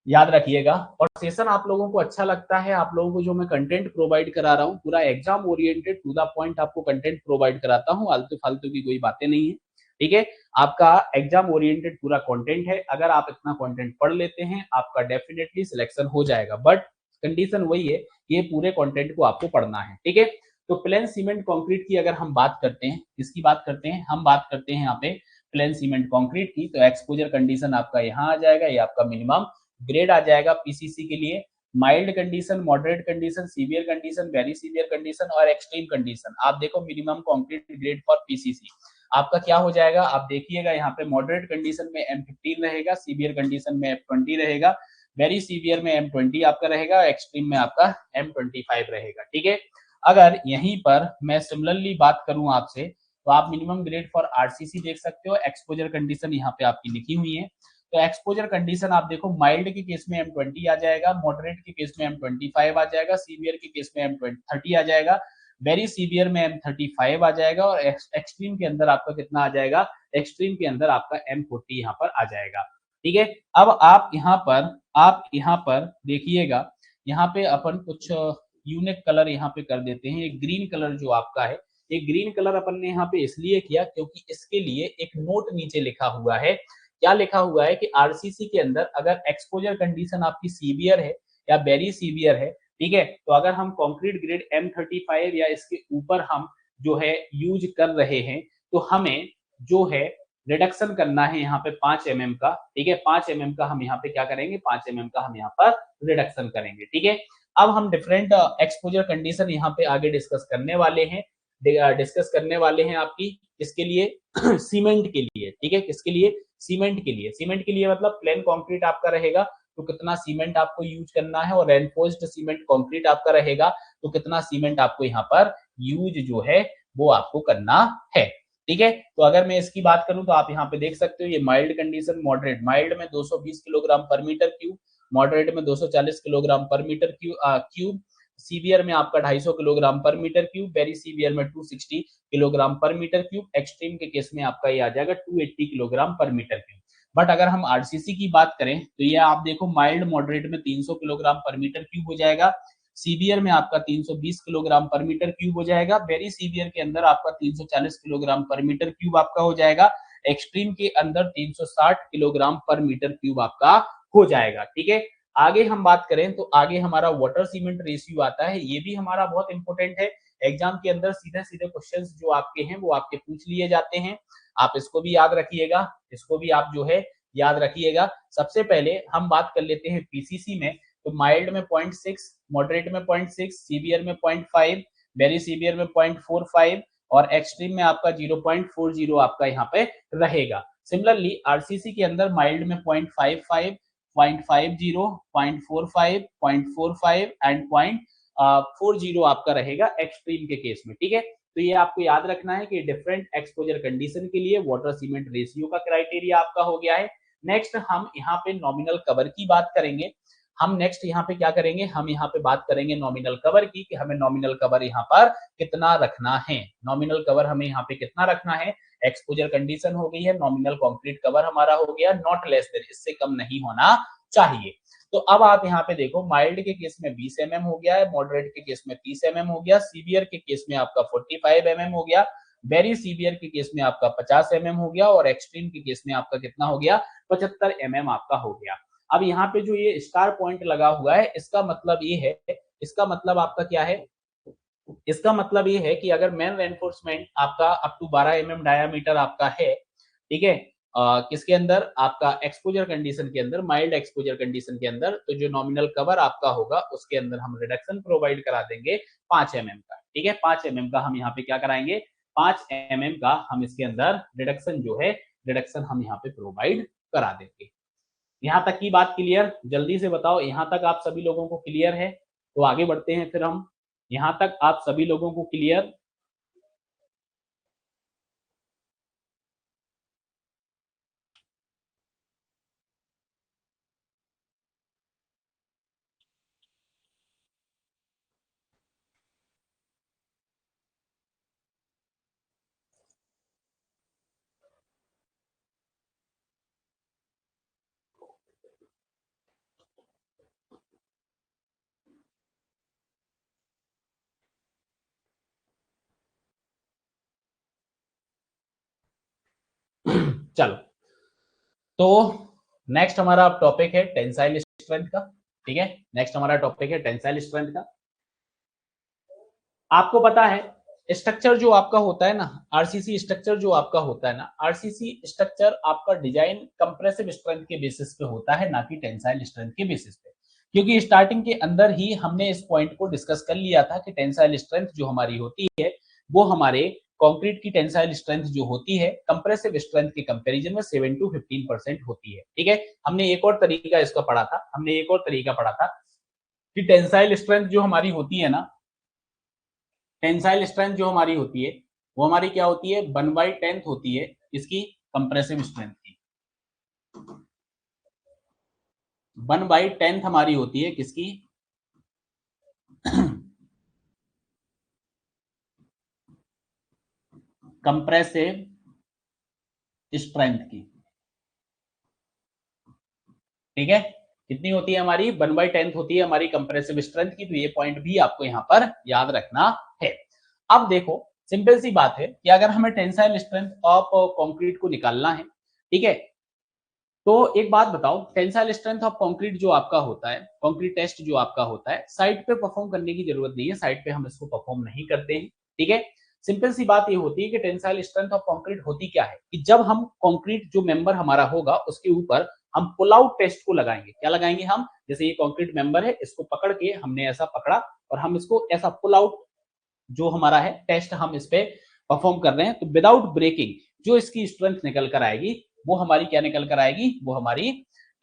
याद रखिएगा। और सेशन आप लोगों को अच्छा लगता है, आप लोगों को जो मैं कंटेंट प्रोवाइड करा रहा हूँ पूरा exam oriented to the point आपको कंटेंट प्रोवाइड कराता हूँ, आलतू फालतू की कोई बातें नहीं है, ठीक है। आपका एग्जाम ओरिएंटेड पूरा कंटेंट है, अगर आप इतना कंटेंट पढ़ लेते हैं आपका डेफिनेटली सिलेक्शन हो जाएगा, बट कंडीशन वही है कि ये पूरे कंटेंट को आपको पढ़ना है, ठीक है। तो प्लेन सीमेंट कंक्रीट की अगर हम बात करते हैं, किसकी बात करते हैं, हम बात करते हैं यहाँ पे प्लेन सीमेंट कंक्रीट की, तो एक्सपोजर कंडीशन आपका यहाँ आ जाएगा, ये आपका मिनिमम ग्रेड आ जाएगा पीसीसी के लिए। Mild condition, moderate condition, severe condition, very severe condition और एक्सट्रीम कंडीशन, आप देखो minimum concrete grade for PCC आपका क्या हो जाएगा, आप देखिएगा यहाँ पे मॉडरेट कंडीशन में M15 रहेगा, सीवियर कंडीशन में M20 रहेगा, वेरी सीवियर में M20 आपका रहेगा, एक्सट्रीम में आपका M25 रहेगा, ठीक है। अगर यहीं पर मैं सिमिलरली बात करूं आपसे, तो आप मिनिमम ग्रेड फॉर आरसीसी देख सकते हो, एक्सपोजर कंडीशन यहाँ पे आपकी लिखी हुई है। तो एक्सपोजर कंडीशन आप देखो माइल्ड के केस में M20 आ जाएगा, मॉडरेट के केस में M25 आ जाएगा, सीवियर के केस में M30 आ जाएगा, वेरी सीवियर में M35 आ जाएगा और एक्सट्रीम के अंदर आपका कितना आ जाएगा, एक्सट्रीम के अंदर आपका M40 यहाँ पर आ जाएगा, ठीक है। अब आप यहाँ पर देखिएगा, यहाँ पे अपन कुछ यूनिक कलर यहाँ पे कर देते हैं। एक ग्रीन कलर जो आपका है, एक ग्रीन कलर अपन ने यहाँ पे इसलिए किया क्योंकि इसके लिए एक नोट नीचे लिखा हुआ है। क्या लिखा हुआ है कि आरसीसी के अंदर अगर एक्सपोजर कंडीशन आपकी सीवियर है या वेरी सीवियर है, ठीक है, तो अगर हम कंक्रीट ग्रेड M35 या इसके ऊपर हम जो है यूज कर रहे हैं, तो हमें जो है रिडक्शन करना है यहाँ पे 5 mm का, ठीक है, 5 mm का हम यहाँ पे क्या करेंगे, 5 mm का हम यहाँ पर रिडक्शन करेंगे, ठीक है। अब हम डिफरेंट एक्सपोजर कंडीशन यहाँ पे आगे डिस्कस करने वाले हैं, आपकी इसके लिए सीमेंट के लिए, ठीक है, किसके लिए, सीमेंट के लिए। सीमेंट के लिए मतलब प्लेन कंक्रीट आपका रहेगा तो कितना सीमेंट आपको यूज करना है, और रेनफोर्स्ड सीमेंट कंक्रीट आपका रहेगा तो कितना सीमेंट आपको यहाँ पर यूज जो है वो आपको करना है, ठीक है। तो अगर मैं इसकी बात करूं तो आप यहाँ पे देख सकते हो ये माइल्ड कंडीशन, मॉडरेट, माइल्ड में 220 किलोग्राम पर मीटर क्यूब, मॉडरेट में 240 किलोग्राम पर मीटर क्यूब, सीवियर में आपका 250 किलोग्राम पर मीटर क्यूब, वेरी सीवियर में 260 किलोग्राम पर मीटर क्यूब, एक्सट्रीम के केस में आपका ये आ जाएगा 280 किलोग्राम पर मीटर क्यूब। बट अगर हम आरसीसी की बात करें तो ये आप देखो माइल्ड मॉडरेट में 300 किलोग्राम पर मीटर क्यूब हो जाएगा, सीवियर में आपका 320 किलोग्राम पर मीटर क्यूब हो जाएगा, वेरी सीवियर के अंदर आपका 340 किलोग्राम पर मीटर क्यूब आपका हो जाएगा, एक्सट्रीम के अंदर 360 किलोग्राम पर मीटर क्यूब आपका हो जाएगा। ठीक है, आगे हम बात करें तो आगे हमारा वाटर सीमेंट रेशियो आता है, ये भी हमारा बहुत इंपॉर्टेंट है। एग्जाम के अंदर सीधे सीधे क्वेश्चंस जो आपके हैं वो आपके पूछ लिए जाते हैं, आप इसको भी याद रखिएगा, इसको भी आप जो है याद रखिएगा। सबसे पहले हम बात कर लेते हैं पीसीसी में, तो माइल्ड में 0.6, मॉडरेट में 0.6, सीवियर में 0.5, वेरी सीवियर में 0.45 और एक्सट्रीम में आपका 0.40 आपका यहाँ पे रहेगा। सिमिलरली आरसीसी के अंदर माइल्ड में 0.55, 0.50, 0.45, 0.45 एंड 0.40 आपका रहेगा एक्सट्रीम के केस में। ठीक है, तो ये आपको याद रखना है कि डिफरेंट एक्सपोजर कंडीशन के लिए वाटर सीमेंट रेशियो का क्राइटेरिया आपका हो गया है। नेक्स्ट हम यहाँ पे नॉमिनल कवर की बात करेंगे। हम नेक्स्ट यहाँ पे क्या करेंगे, हम यहाँ पे बात करेंगे नॉमिनल कवर की, कि हमें नॉमिनल कवर यहाँ पर कितना रखना है। नॉमिनल कवर हमें यहाँ पे कितना रखना है, एक्सपोजर कंडीशन हो गई है, नॉमिनल कंक्रीट कवर हमारा हो गया नॉट लेस देन, इससे कम नहीं होना चाहिए। तो अब आप यहाँ पे देखो, माइल्ड के केस में 20 mm हो गया है, मॉडरेट के केस में 30 mm हो गया, सीवियर के केस में आपका 45 mm हो गया, वेरी सीवियर के केस में आपका 50 mm हो गया और एक्सट्रीम के केस में आपका कितना हो गया, 75 mm आपका हो गया। अब यहाँ पे जो ये स्टार पॉइंट लगा हुआ है, इसका मतलब ये है, इसका मतलब आपका क्या है, इसका मतलब ये है कि अगर मेन रेनफोर्समेंट आपका अप टू 12 mm डायामीटर आपका है, ठीक है, किसके अंदर, आपका एक्सपोजर कंडीशन के अंदर, माइल्ड एक्सपोजर कंडीशन के अंदर, तो जो नॉमिनल कवर आपका होगा उसके अंदर हम रिडक्शन प्रोवाइड करा देंगे 5 mm का। ठीक है, 5 mm का हम यहाँ पे क्या कराएंगे, 5 mm का हम इसके अंदर रिडक्शन जो है, रिडक्शन हम यहाँ पे प्रोवाइड करा देंगे। यहाँ तक की बात क्लियर, जल्दी से बताओ, यहाँ तक आप सभी लोगों को क्लियर है? तो आगे बढ़ते हैं फिर हम, यहाँ तक आप सभी लोगों को क्लियर? चलो, तो नेक्स्ट हमारा टॉपिक है टेंसाइल स्ट्रेंथ का। ठीक है, नेक्स्ट हमारा टॉपिक है टेंसाइल स्ट्रेंथ का। आपको पता है स्ट्रक्चर जो आपका होता है ना, आरसीसी स्ट्रक्चर जो आपका होता है ना, आरसीसी स्ट्रक्चर आपका डिजाइन कंप्रेसिव स्ट्रेंथ के बेसिस पे होता है, ना कि टेंसाइल स्ट्रेंथ के बेसिस पे। क्योंकि स्टार्टिंग के अंदर ही हमने इस पॉइंट को डिस्कस कर लिया था कि टेंसाइल स्ट्रेंथ जो हमारी होती है वो हमारे कंक्रीट की टेंसाइल स्ट्रेंथ जो होती है कंप्रेसिव स्ट्रेंथ के कंपैरिजन में 7 to 15% होती है। ठीक है, हमने एक और तरीका इसका पढ़ा था, हमने एक और तरीका पढ़ा था कि टेंसाइल स्ट्रेंथ जो हमारी होती है ना, टेंसाइल स्ट्रेंथ जो हमारी होती है वो हमारी क्या होती है, 1/10 होती है इसकी कंप्रेसिव स्ट्रेंथ की। 1/10 हमारी होती है किसकी, कंप्रेसिव स्ट्रेंथ की। ठीक है, कितनी होती है हमारी, 1/10 होती है हमारी कंप्रेसिव स्ट्रेंथ की। तो ये पॉइंट भी आपको यहाँ पर याद रखना है। अब देखो, सिंपल सी बात है कि अगर हमें टेंसाइल स्ट्रेंथ ऑफ कंक्रीट को निकालना है, ठीक है, तो एक बात बताओ, टेंसाइल स्ट्रेंथ ऑफ कंक्रीट जो आपका होता है, कंक्रीट टेस्ट जो आपका होता है, साइट पे परफॉर्म करने की जरूरत नहीं है, साइट पे हम इसको परफॉर्म नहीं करते हैं। ठीक है, सिंपल सी बात ये होती है कि टेंसाइल स्ट्रेंथ ऑफ कंक्रीट होती क्या है, कि जब हम कंक्रीट जो मेंबर हमारा होगा उसके ऊपर हम पुल आउट टेस्ट को लगाएंगे। क्या लगाएंगे हम, जैसे ये कंक्रीट मेंबर है, इसको पकड़ के हमने ऐसा पकड़ा और हम इसको ऐसा पुल आउट जो हमारा है टेस्ट हम इस पे परफॉर्म कर रहे हैं, तो विदाउट ब्रेकिंग जो इसकी स्ट्रेंथ निकल कर आएगी वो हमारी क्या निकल कर आएगी, वो हमारी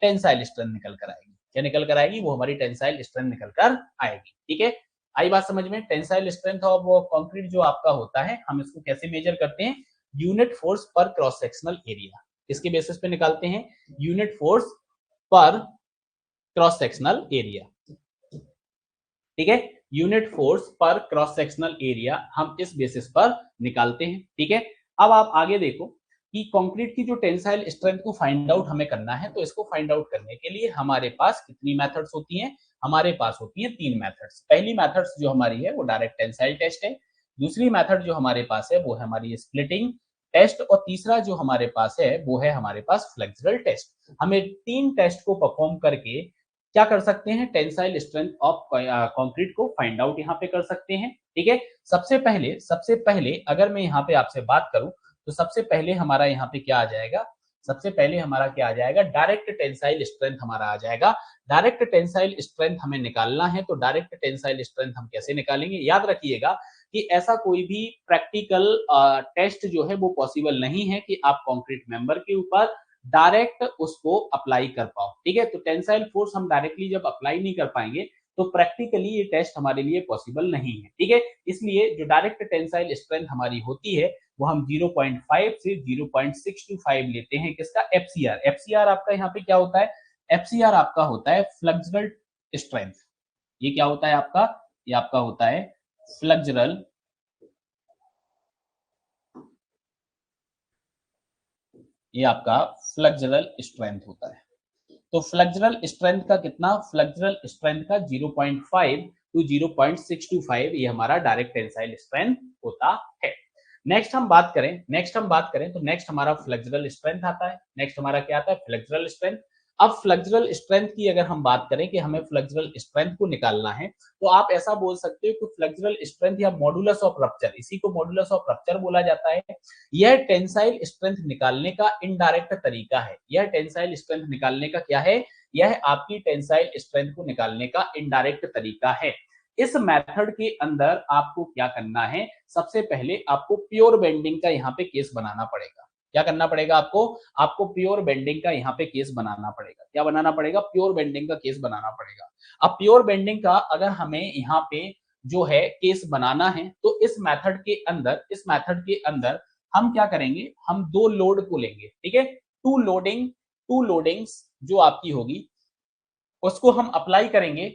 टेंसाइल स्ट्रेंथ निकल कर आएगी। क्या निकल कर आएगी, वो हमारी टेंसाइल स्ट्रेंथ निकल कर आएगी। ठीक है, आई बात समझ में। टेंसाइल स्ट्रेंथ ऑफ कंक्रीट जो आपका होता है, हम इसको कैसे मेजर करते हैं, यूनिट फोर्स पर क्रॉस सेक्शनल एरिया, इसके बेसिस पे निकालते हैं, यूनिट फोर्स पर क्रॉस सेक्शनल एरिया। ठीक है, यूनिट फोर्स पर क्रॉस सेक्शनल एरिया हम इस बेसिस पर निकालते हैं। ठीक है, अब आप आगे देखो कि कंक्रीट की जो टेंसाइल स्ट्रेंथ को फाइंड आउट हमें करना है, तो इसको फाइंड आउट करने के लिए हमारे पास कितनी मेथड्स होती हैं, हमारे पास होती है तीन मेथड्स। पहली मेथड्स जो हमारी है वो डायरेक्ट टेंसाइल टेस्ट है, दूसरी मेथड जो हमारे पास है वो है हमारी स्प्लिटिंग टेस्ट, और तीसरा जो हमारे पास है वो है हमारे पास फ्लेक्सुरल टेस्ट। हमें तीन टेस्ट को परफॉर्म करके क्या कर सकते हैं, टेंसाइल स्ट्रेंथ ऑफ कंक्रीट को फाइंड आउट यहाँ पे कर सकते हैं। ठीक है, सबसे पहले अगर मैं यहाँ पे आपसे बात करूं तो सबसे पहले हमारा यहाँ पे क्या आ जाएगा, सबसे पहले हमारा क्या आ जाएगा, डायरेक्ट टेंसाइल स्ट्रेंथ हमारा आ जाएगा। डायरेक्ट टेंसाइल स्ट्रेंथ हमें निकालना है, तो डायरेक्ट टेंसाइल स्ट्रेंथ हम कैसे निकालेंगे, याद रखिएगा कि ऐसा कोई भी प्रैक्टिकल टेस्ट जो है वो पॉसिबल नहीं है कि आप कंक्रीट मेंबर के ऊपर डायरेक्ट उसको अप्लाई कर पाओ। ठीक है, तो टेंसाइल फोर्स हम डायरेक्टली जब अप्लाई नहीं कर पाएंगे तो प्रैक्टिकली ये टेस्ट हमारे लिए पॉसिबल नहीं है। ठीक है, इसलिए जो डायरेक्ट टेंसाइल स्ट्रेंथ हमारी होती है वो हम 0.5 से 0.625 लेते हैं, किसका, एफसीआर। एफसीआर आपका यहाँ पे क्या होता है, एफसीआर आपका होता है फ्लेक्सुरल स्ट्रेंथ। ये क्या होता है आपका, ये आपका होता है फ्लेक्सुरल, ये आपका फ्लेक्सुरल स्ट्रेंथ होता है। तो फ्लेक्सुरल स्ट्रेंथ का कितना, फ्लेक्सुरल स्ट्रेंथ का 0.5 टू 0.625 ये हमारा डायरेक्ट टेंसाइल स्ट्रेंथ होता है। नेक्स्ट हम बात करें तो नेक्स्ट हमारा फ्लेक्सुरल स्ट्रेंथ आता है। नेक्स्ट हमारा क्या आता है, फ्लेक्सुरल स्ट्रेंथ। अब फ्लेक्सुरल स्ट्रेंथ की अगर हम बात करें कि हमें फ्लेक्सुरल स्ट्रेंथ को निकालना है, तो आप ऐसा बोल सकते हो कि फ्लेक्सुरल स्ट्रेंथ या मॉडुलस ऑफ रप्चर, इसी को मॉडुलस ऑफ रप्चर बोला जाता है। यह टेंसाइल स्ट्रेंथ निकालने का इनडायरेक्ट तरीका है। यह टेंसाइल स्ट्रेंथ निकालने का क्या है, यह आपकी टेंसाइल स्ट्रेंथ को निकालने का इनडायरेक्ट तरीका है। इस मेथड के अंदर आपको क्या करना है, सबसे पहले आपको प्योर बेंडिंग का यहाँ पे केस बनाना पड़ेगा। क्या करना पड़ेगा आपको, आपको प्योर बेंडिंग का यहाँ पे केस बनाना पड़ेगा। क्या बनाना पड़ेगा, प्योर बेंडिंग का केस बनाना पड़ेगा। अब प्योर बेंडिंग का अगर हमें यहाँ पे जो है केस बनाना है, तो इस मेथड के अंदर हम क्या करेंगे, हम दो लोड को लेंगे। ठीक है, टू लोडिंग्स जो आपकी होगी उसको हम अप्लाई करेंगे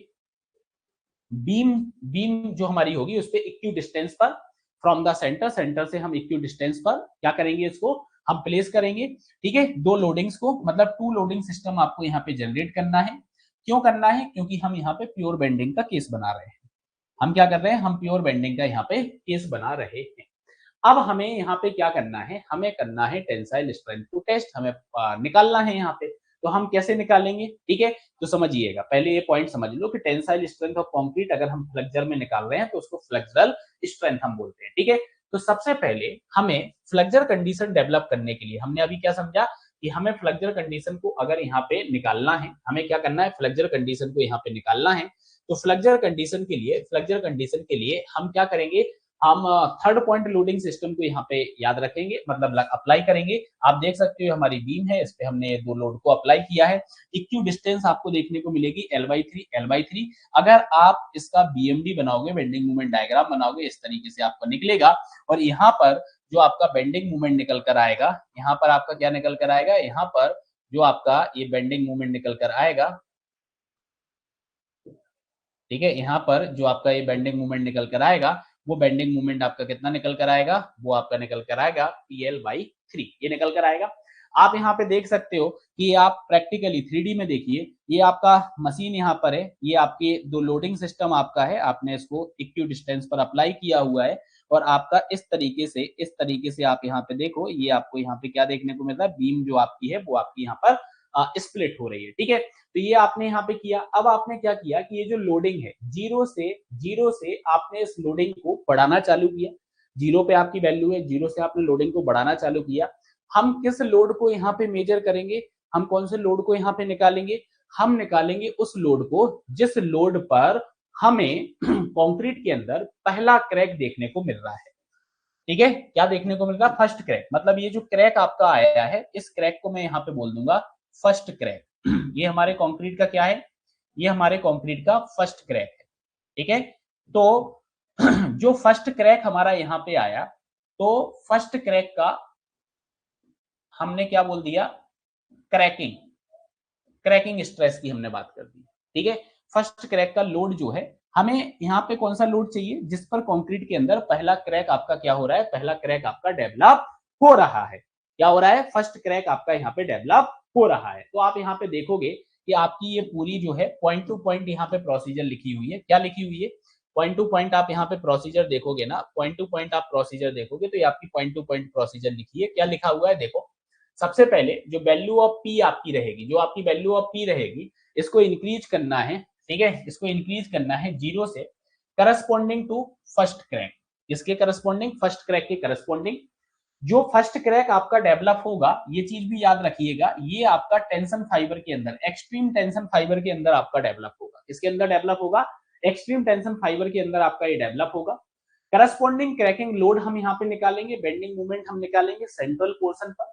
बीम बीम जो हमारी होगी उस पे इक्वी डिस्टेंस पर, फ्रॉम द सेंटर से हम इक्वी डिस्टेंस पर क्या करेंगे, इसको हम प्लेस करेंगे। ठीक है, दो लोडिंग्स को, मतलब टू लोडिंग सिस्टम आपको यहाँ पे जनरेट करना है। क्यों करना है, क्योंकि हम यहाँ पे प्योर बेंडिंग का केस बना रहे हैं। हम क्या कर रहे हैं, हम प्योर बेंडिंग का यहाँ पे केस बना रहे हैं। अब हमें यहाँ पे क्या करना है, हमें करना है टेंसाइल स्ट्रेंथ को टेस्ट, हमें निकालना है यहाँ पे। तो हम कैसे निकालेंगे, ठीक है, तो समझिएगा, पहले ये पॉइंट समझ लो कि टेंसाइल स्ट्रेंथ ऑफ कंक्रीट अगर हम फ्लेक्सर में निकाल रहे हैं तो उसको फ्लेक्सुरल स्ट्रेंथ हम बोलते हैं। ठीक है, तो सबसे पहले हमें फ्लेक्सर कंडीशन डेवलप करने के लिए हमने अभी क्या समझा कि हमें फ्लेक्सर कंडीशन को अगर यहाँ पे निकालना है, हमें क्या करना है, फ्लेक्सर कंडीशन को यहाँ पे निकालना है। तो फ्लेक्सर कंडीशन के लिए हम क्या करेंगे, हम थर्ड पॉइंट लोडिंग सिस्टम को यहाँ पे याद रखेंगे, मतलब अप्लाई करेंगे। आप देख सकते हो हमारी बीम है, इस पे हमने दो लोड को अप्लाई किया है। इक्यू डिस्टेंस आपको देखने को मिलेगी L/3। अगर आप इसका बीएमडी बनाओगे, बेंडिंग मोमेंट डायग्राम बनाओगे, इस तरीके से आपका निकलेगा। और यहाँ पर जो आपका बेंडिंग मोमेंट निकल कर आएगा, यहाँ पर आपका क्या निकल कर आएगा, यहाँ पर जो आपका ये बेंडिंग मोमेंट निकल कर आएगा, ठीक है, यहाँ पर जो आपका ये बेंडिंग मोमेंट निकल कर आएगा, वो बेंडिंग मोमेंट आपका कितना निकल कर आएगा, वो आपका निकल कर आएगा PL/3, ये निकल कर आएगा। आप यहाँ पे देख सकते हो कि आप प्रैक्टिकली 3D में देखिए, ये आपका मशीन यहाँ पर है, ये आपके दो लोडिंग सिस्टम आपका है, आपने इसको इक्वी डिस्टेंस पर अप्लाई किया हुआ है। और आपका इस तरीके से आप यहाँ पे देखो, ये आपको यहाँ पे क्या देखने को मिल रहा है, बीम जो आपकी है वो आपकी यहाँ पर स्प्लिट हो रही है। ठीक है, तो ये आपने यहाँ पे किया। अब आपने क्या किया कि ये जो लोडिंग है, जीरो से आपने इस लोडिंग को बढ़ाना चालू किया। जीरो पे आपकी वैल्यू है, जीरो से आपने लोडिंग को बढ़ाना चालू किया। हम किस लोड को यहाँ पे मेजर करेंगे, हम कौन से लोड को यहाँ पे निकालेंगे, हम निकालेंगे उस लोड को जिस लोड पर हमें कंक्रीट के अंदर पहला क्रैक देखने को मिल रहा है। ठीक है, क्या देखने को मिल रहा है, फर्स्ट क्रैक। मतलब ये जो क्रैक आपका आया है, इस क्रैक को मैं यहाँ पे बोल दूंगा फर्स्ट क्रैक। ये हमारे कंक्रीट का क्या है, ये हमारे कंक्रीट का फर्स्ट क्रैक है। ठीक है, तो जो फर्स्ट क्रैक हमारा यहाँ पे आया, तो फर्स्ट क्रैक का हमने क्या बोल दिया, क्रैकिंग स्ट्रेस की हमने बात कर दी। ठीक है, फर्स्ट क्रैक का लोड जो है, हमें यहाँ पे कौन सा लोड चाहिए, जिस पर कंक्रीट के अंदर पहला क्रैक आपका क्या हो रहा है, पहला क्रैक आपका डेवलप हो रहा है। क्या हो रहा है, फर्स्ट क्रैक आपका यहाँ पे डेवलप हो रहा है। तो आप यहाँ पे देखोगे कि आपकी ये पूरी जो है पॉइंट टू पॉइंट यहाँ पे प्रोसीजर लिखी हुई है। क्या लिखी हुई है? पॉइंट टू पॉइंट आप यहाँ पे प्रोसीजर देखोगे ना, पॉइंट टू पॉइंट आप प्रोसीजर देखोगे तो ये आपकी पॉइंट टू पॉइंट प्रोसीजर लिखी है। क्या लिखा हुआ है देखो, सबसे पहले जो वैल्यू ऑफ पी आपकी रहेगी, जो आपकी वैल्यू ऑफ पी रहेगी, इसको इंक्रीज करना है, ठीक है, इसको इंक्रीज करना है 0 से करस्पॉन्डिंग टू फर्स्ट क्रैक। इसके करस्पॉन्डिंग, फर्स्ट क्रैक के करस्पॉन्डिंग। जो फर्स्ट क्रैक आपका डेवलप होगा, ये चीज भी याद रखिएगा, ये आपका टेंशन फाइबर के अंदर, एक्सट्रीम टेंशन फाइबर के अंदर आपका डेवलप होगा। इसके अंदर डेवलप होगा, एक्सट्रीम टेंशन फाइबर के अंदर आपका ये डेवलप होगा। करस्पॉन्डिंग क्रैकिंग लोड हम यहाँ पे निकालेंगे, बेंडिंग मोमेंट हम निकालेंगे सेंट्रल पोर्शन पर,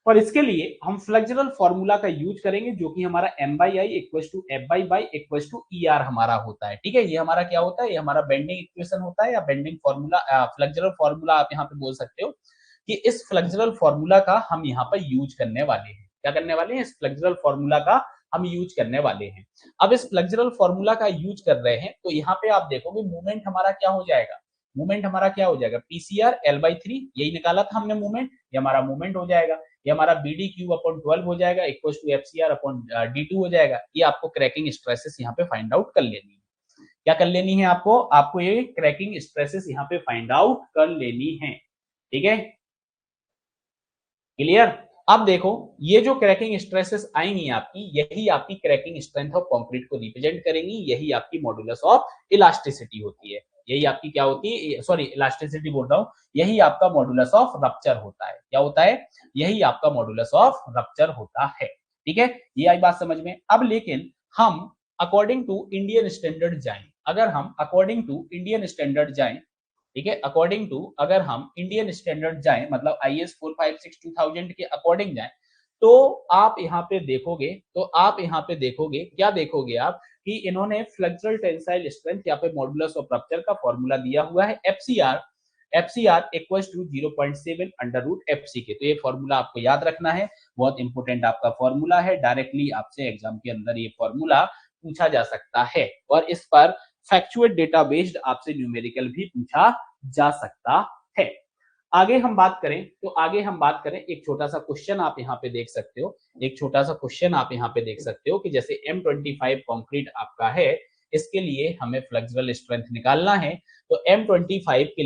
और इसके लिए हम फ्लेक्सुरल फॉर्मूला का यूज करेंगे, जो कि हमारा m by I equal to f by y equal to E R हमारा होता है। ठीक है, ये हमारा क्या होता है? ये हमारा बेंडिंग इक्वेशन होता है, या बेंडिंग फॉर्मूला, फ्लेक्सुरल फॉर्मूला आप यहाँ पे बोल सकते हो, कि इस फ्लेक्सुरल फॉर्मूला का हम यहाँ पर यूज करने वाले हैं। क्या करने वाले हैं? इस फ्लेक्सुरल फॉर्मूला का हम यूज करने वाले हैं। अब इस फ्लेक्सुरल फॉर्मूला का यूज कर रहे हैं, तो यहाँ पे आप देखोगे मूवमेंट हमारा क्या हो जाएगा? मूवमेंट हमारा क्या हो जाएगा? पीसीआर एल बाई 3, यही निकाला था हमने मूवमेंट, ये हमारा मूवमेंट हो जाएगा। ये हमारा बी डी क्यूब अपॉन 12 हो जाएगा, equal to f c r upon D2 हो जाएगा। ये आपको क्रैकिंग स्ट्रेसेस यहाँ पे फाइंड आउट कर लेनी है। क्या कर लेनी है आपको? आपको ये क्रैकिंग स्ट्रेसेस यहाँ पे फाइंड आउट कर लेनी है। ठीक है, क्लियर? अब देखो, ये जो क्रैकिंग स्ट्रेसेस आएंगी आपकी, यही आपकी क्रैकिंग स्ट्रेंथ ऑफ कंक्रीट को रिप्रेजेंट करेंगी, यही आपकी मॉडुलस ऑफ इलास्टिसिटी होती है। यही आपकी क्या होती है? सॉरी, इलास्टिसिटी बोल रहा हूं, यही आपका मॉडुलस ऑफ रप्चर होता है। क्या होता है? यही आपका मॉडुलस ऑफ रप्चर होता है। ठीक है, ये आई बात समझ में। अब लेकिन हम अकॉर्डिंग टू इंडियन स्टैंडर्ड जाएं, अगर हम अकॉर्डिंग टू इंडियन स्टैंडर्ड जाएं, ठीक है, अकॉर्डिंग टू अगर हम इंडियन स्टैंडर्ड जाएं, मतलब IS 456 2000 के अकॉर्डिंग जाएं, तो आप यहाँ पे देखोगे, क्या देखोगे आप, कि इन्होंने फ्लेक्सुरल टेंसाइल स्ट्रेंथ यहाँ पे मॉडुलस ऑफ रप्चर का फॉर्मूला दिया हुआ है FCR equals to 0.7 under root FC K. तो ये फॉर्मूला आपको याद रखना है, बहुत इंपॉर्टेंट आपका फॉर्मूला है, डायरेक्टली आपसे एग्जाम के अंदर ये फॉर्मूला पूछा जा सकता है, और इस पर फैक्चुएट डेटा बेस्ड आपसे न्यूमेरिकल भी पूछा जा सकता है। आगे हम बात करें, एक छोटा सा क्वेश्चन आप यहाँ पे देख सकते हो, कि जैसे M25 कंक्रीट आपका है, इसके लिए हमें फ्लेक्सुरल स्ट्रेंथ निकालना है। तो M25 के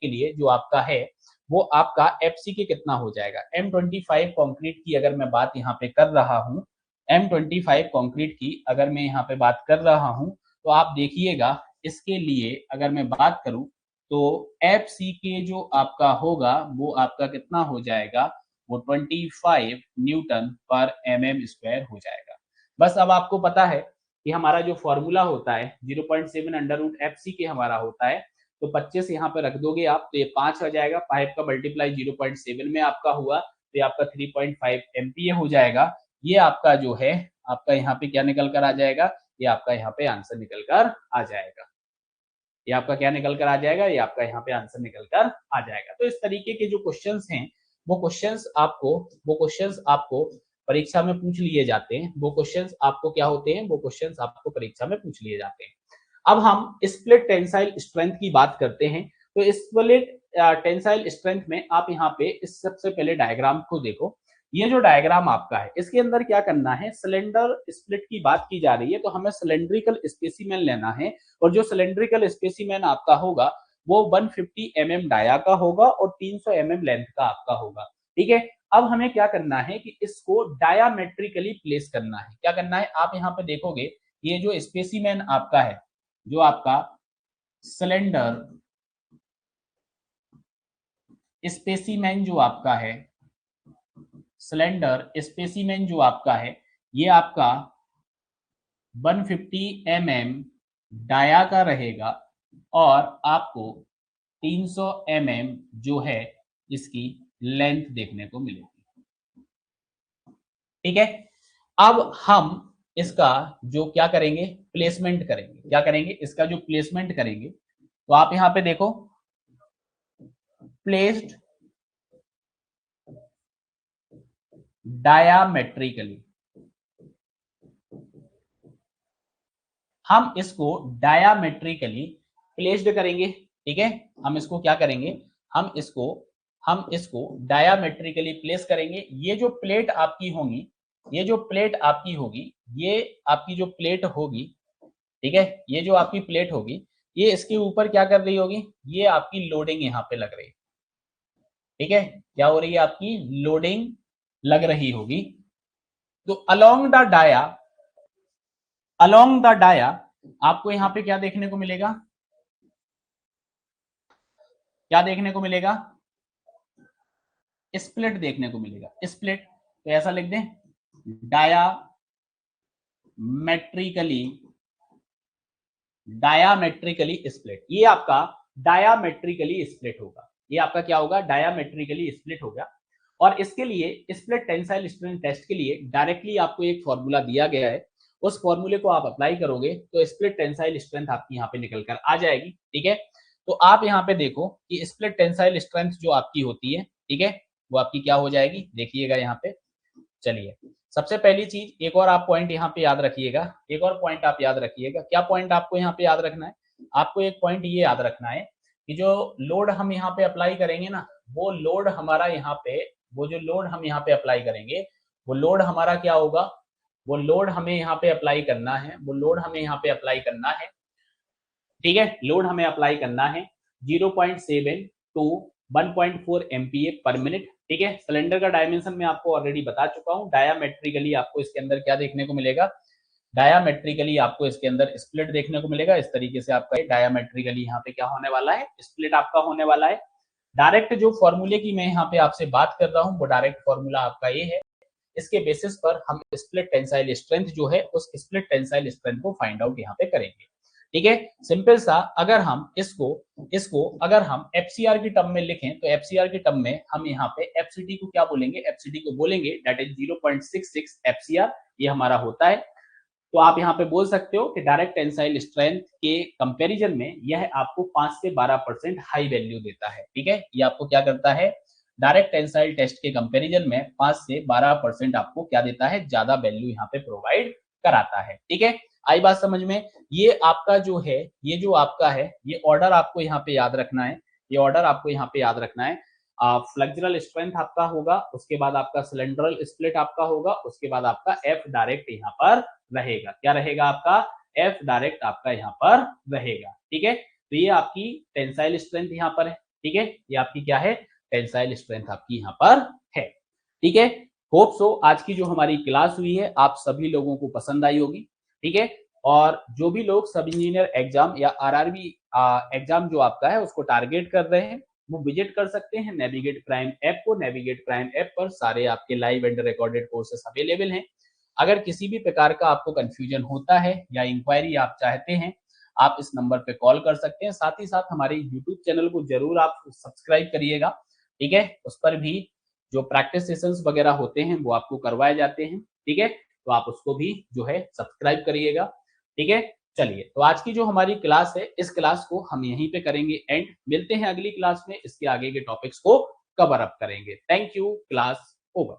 लिए जो आपका है, वो आपका FC के कितना हो जाएगा? M25 कंक्रीट की अगर मैं बात यहाँ पे कर रहा हूँ, M25 कंक्रीट की अगर मैं यहाँ पे बात कर रहा हूँ, तो आप देखिएगा, इसके लिए अगर मैं बात करूं, तो FC के जो आपका होगा, वो आपका कितना हो जाएगा? वो 25 न्यूटन पर mm² हो जाएगा। बस अब आपको पता है कि हमारा जो फॉर्मूला होता है 0.7 अंडर रूट FC के हमारा होता है, तो 25 यहाँ पे रख दोगे आप, तो ये 5 आ जाएगा, 5 का मल्टीप्लाई 0.7 में आपका हुआ, तो ये आपका 3.5 MPa हो जाएगा। ये आपका जो है, आपका यहाँ पे क्या निकल कर आ जाएगा? ये आपका यहाँ पे आंसर निकल कर आ जाएगा। ये आपका क्या निकल कर आ जाएगा? ये आपका यहाँ पे आंसर निकल कर आ जाएगा। तो इस तरीके के जो क्वेश्चंस हैं, वो क्वेश्चंस आपको परीक्षा में पूछ लिए जाते हैं। वो क्वेश्चंस आपको क्या होते हैं? वो क्वेश्चंस आपको परीक्षा में पूछ लिए जाते हैं। अब हम स्प्लिट टेंसाइल स्ट्रेंथ की बात करते हैं। तो स्प्लिट टेंसाइल स्ट्रेंथ में आप यहाँ पे इस सबसे पहले डायग्राम को देखो। ये जो डायग्राम आपका है, इसके अंदर क्या करना है? सिलेंडर स्प्लिट की बात की जा रही है, तो हमें सिलेंड्रिकल स्पेसिमेन लेना है, और जो सिलेंड्रिकल स्पेसिमेन आपका होगा, वो 150 mm डाया का होगा और 300 mm लेंथ का आपका होगा। ठीक है, अब हमें क्या करना है कि इसको डायामेट्रिकली प्लेस करना है। क्या करना है? आप यहाँ पे देखोगे, ये जो स्पेसिमेन आपका है, जो आपका सिलेंडर स्पेसिमेन जो आपका है, सिलेंडर स्पेसिमेन जो आपका है, ये आपका 150 mm डाया का रहेगा, और आपको 300 mm जो है इसकी लेंथ देखने को मिलेगी। ठीक है, अब हम इसका जो क्या करेंगे? प्लेसमेंट करेंगे। क्या करेंगे? इसका जो प्लेसमेंट करेंगे, तो आप यहां पे देखो, प्लेस्ड डायामेट्रिकली, हम इसको डायामेट्रिकली प्लेस्ड करेंगे। ठीक है, हम इसको क्या करेंगे? हम इसको डायामेट्रिकली प्लेस करेंगे। ये जो प्लेट आपकी होंगी, ये जो प्लेट आपकी होगी, ये आपकी जो प्लेट होगी, ठीक है, ये जो आपकी प्लेट होगी, ये इसके ऊपर क्या कर रही होगी, ये आपकी लोडिंग यहाँ पे लग रही है, ठीक है, क्या हो रही है, आपकी लोडिंग लग रही होगी। तो अलोंग द डाया आपको यहाँ पे क्या देखने को मिलेगा, क्या देखने को मिलेगा, स्प्लिट देखने को मिलेगा, स्प्लिट। तो ऐसा लिख दें, डायामेट्रिकली स्प्लिट, ये आपका डायामेट्रिकली स्प्लिट होगा, ये आपका क्या होगा, डायामेट्रिकली स्प्लिट होगा। और इसके लिए स्प्लिट टेंसाइल स्ट्रेंथ टेस्ट के लिए डायरेक्टली आपको एक फॉर्मूला दिया गया है, उस फॉर्मूले को आप अप्लाई करोगे तो स्प्लिट टेंसाइल स्ट्रेंथ आपकी यहाँ पे निकल कर आ जाएगी, ठीक है। तो आप यहाँ पे देखो कि स्प्लिट टेंसाइल स्ट्रेंथ जो आपकी होती है, ठीक है, वो आपकी क्या हो जाएगी, देखिएगा यहाँ पे। चलिए, सबसे पहली चीज एक और आप पॉइंट यहाँ पे याद रखिएगा, एक और पॉइंट आप याद रखिएगा। क्या पॉइंट आपको यहाँ पे याद रखना है, आपको एक पॉइंट ये याद रखना है कि जो लोड हम यहाँ पे अप्लाई करेंगे ना, वो लोड हमारा यहाँ पे, वो जो लोड हम यहाँ पे अप्लाई करेंगे, वो लोड हमारा क्या होगा, वो लोड हमें यहाँ पे अप्लाई करना है, वो लोड हमें यहाँ पे अप्लाई करना है, ठीक है, लोड हमें अप्लाई करना है 0.7 टू 1.4 MPa पर मिनट, ठीक है। सिलेंडर का डायमेंशन मैं आपको ऑलरेडी बता चुका हूँ। डायामेट्रिकली आपको इसके अंदर क्या देखने को मिलेगा, डायामेट्रिकली आपको इसके अंदर स्प्लिट देखने को मिलेगा। इस तरीके से आपका डायामेट्रिकली यहाँ पे क्या होने वाला है, स्प्लिट आपका होने वाला है। डायरेक्ट जो फॉर्मूले की मैं यहाँ पे आपसे बात कर रहा हूँ, वो डायरेक्ट फॉर्मूला आपका ये है। इसके बेसिस पर हम स्प्लिट टेंसाइल स्ट्रेंथ जो है, उस स्प्लिट टेंसाइल स्ट्रेंथ को फाइंड आउट यहाँ पे करेंगे, ठीक है। सिंपल सा, अगर हम इसको अगर हम एफसीआर की टर्म में लिखें, तो एफसीआर की टर्म में हम यहाँ पे एफसीटी को क्या बोलेंगे, एफसीटी को बोलेंगे दैट इज 0.66 एफसीआर, ये हमारा होता है। तो आप यहाँ पे बोल सकते हो कि डायरेक्ट टेंसाइल स्ट्रेंथ के कंपैरिजन में यह आपको 5 से 12% हाई वैल्यू देता है, ठीक है। ये आपको क्या करता है, डायरेक्ट टेंसाइल टेस्ट के कंपैरिजन में 5 से 12% आपको क्या देता है, ज्यादा वैल्यू यहाँ पे प्रोवाइड कराता है, ठीक है। आई बात समझ में। ये आपका जो है, ये जो आपका है, ये ऑर्डर आपको यहाँ पे याद रखना है, ये ऑर्डर आपको यहाँ पे याद रखना है। फ्लेक्सुरल स्ट्रेंथ आपका होगा, उसके बाद आपका सिलेंड्रल स्प्लिट आपका होगा, उसके बाद आपका एफ डायरेक्ट यहाँ पर रहेगा। क्या रहेगा आपका, एफ डायरेक्ट आपका यहाँ पर रहेगा, ठीक है। तो ये आपकी टेंसाइल स्ट्रेंथ यहाँ पर है, ठीक है, ये आपकी क्या है, टेंसाइल स्ट्रेंथ आपकी यहाँ पर है, ठीक है। होप सो आज की जो हमारी क्लास हुई है आप सभी लोगों को पसंद आई होगी, ठीक है। और जो भी लोग सब इंजीनियर एग्जाम या आरआरबी एग्जाम जो आपका है उसको टारगेट कर रहे हैं, वो विजिट कर सकते हैं नेविगेट प्राइम ऐप को। नेविगेट प्राइम ऐप पर सारे आपके live and recorded courses available हैं। अगर किसी भी प्रकार का आपको कंफ्यूजन होता है या इंक्वायरी आप चाहते हैं, आप इस नंबर पे कॉल कर सकते हैं। साथ ही साथ हमारे यूट्यूब चैनल को जरूर आप सब्सक्राइब करिएगा, ठीक है। उस पर भी जो प्रैक्टिस सेशंस वगैरह होते हैं वो आपको करवाए जाते हैं, ठीक है। तो आप उसको भी जो है सब्सक्राइब करिएगा, ठीक है। चलिए, तो आज की जो हमारी क्लास है, इस क्लास को हम यहीं पे करेंगे एंड। मिलते हैं अगली क्लास में, इसके आगे के टॉपिक्स को कवर अप करेंगे। Thank you, class over.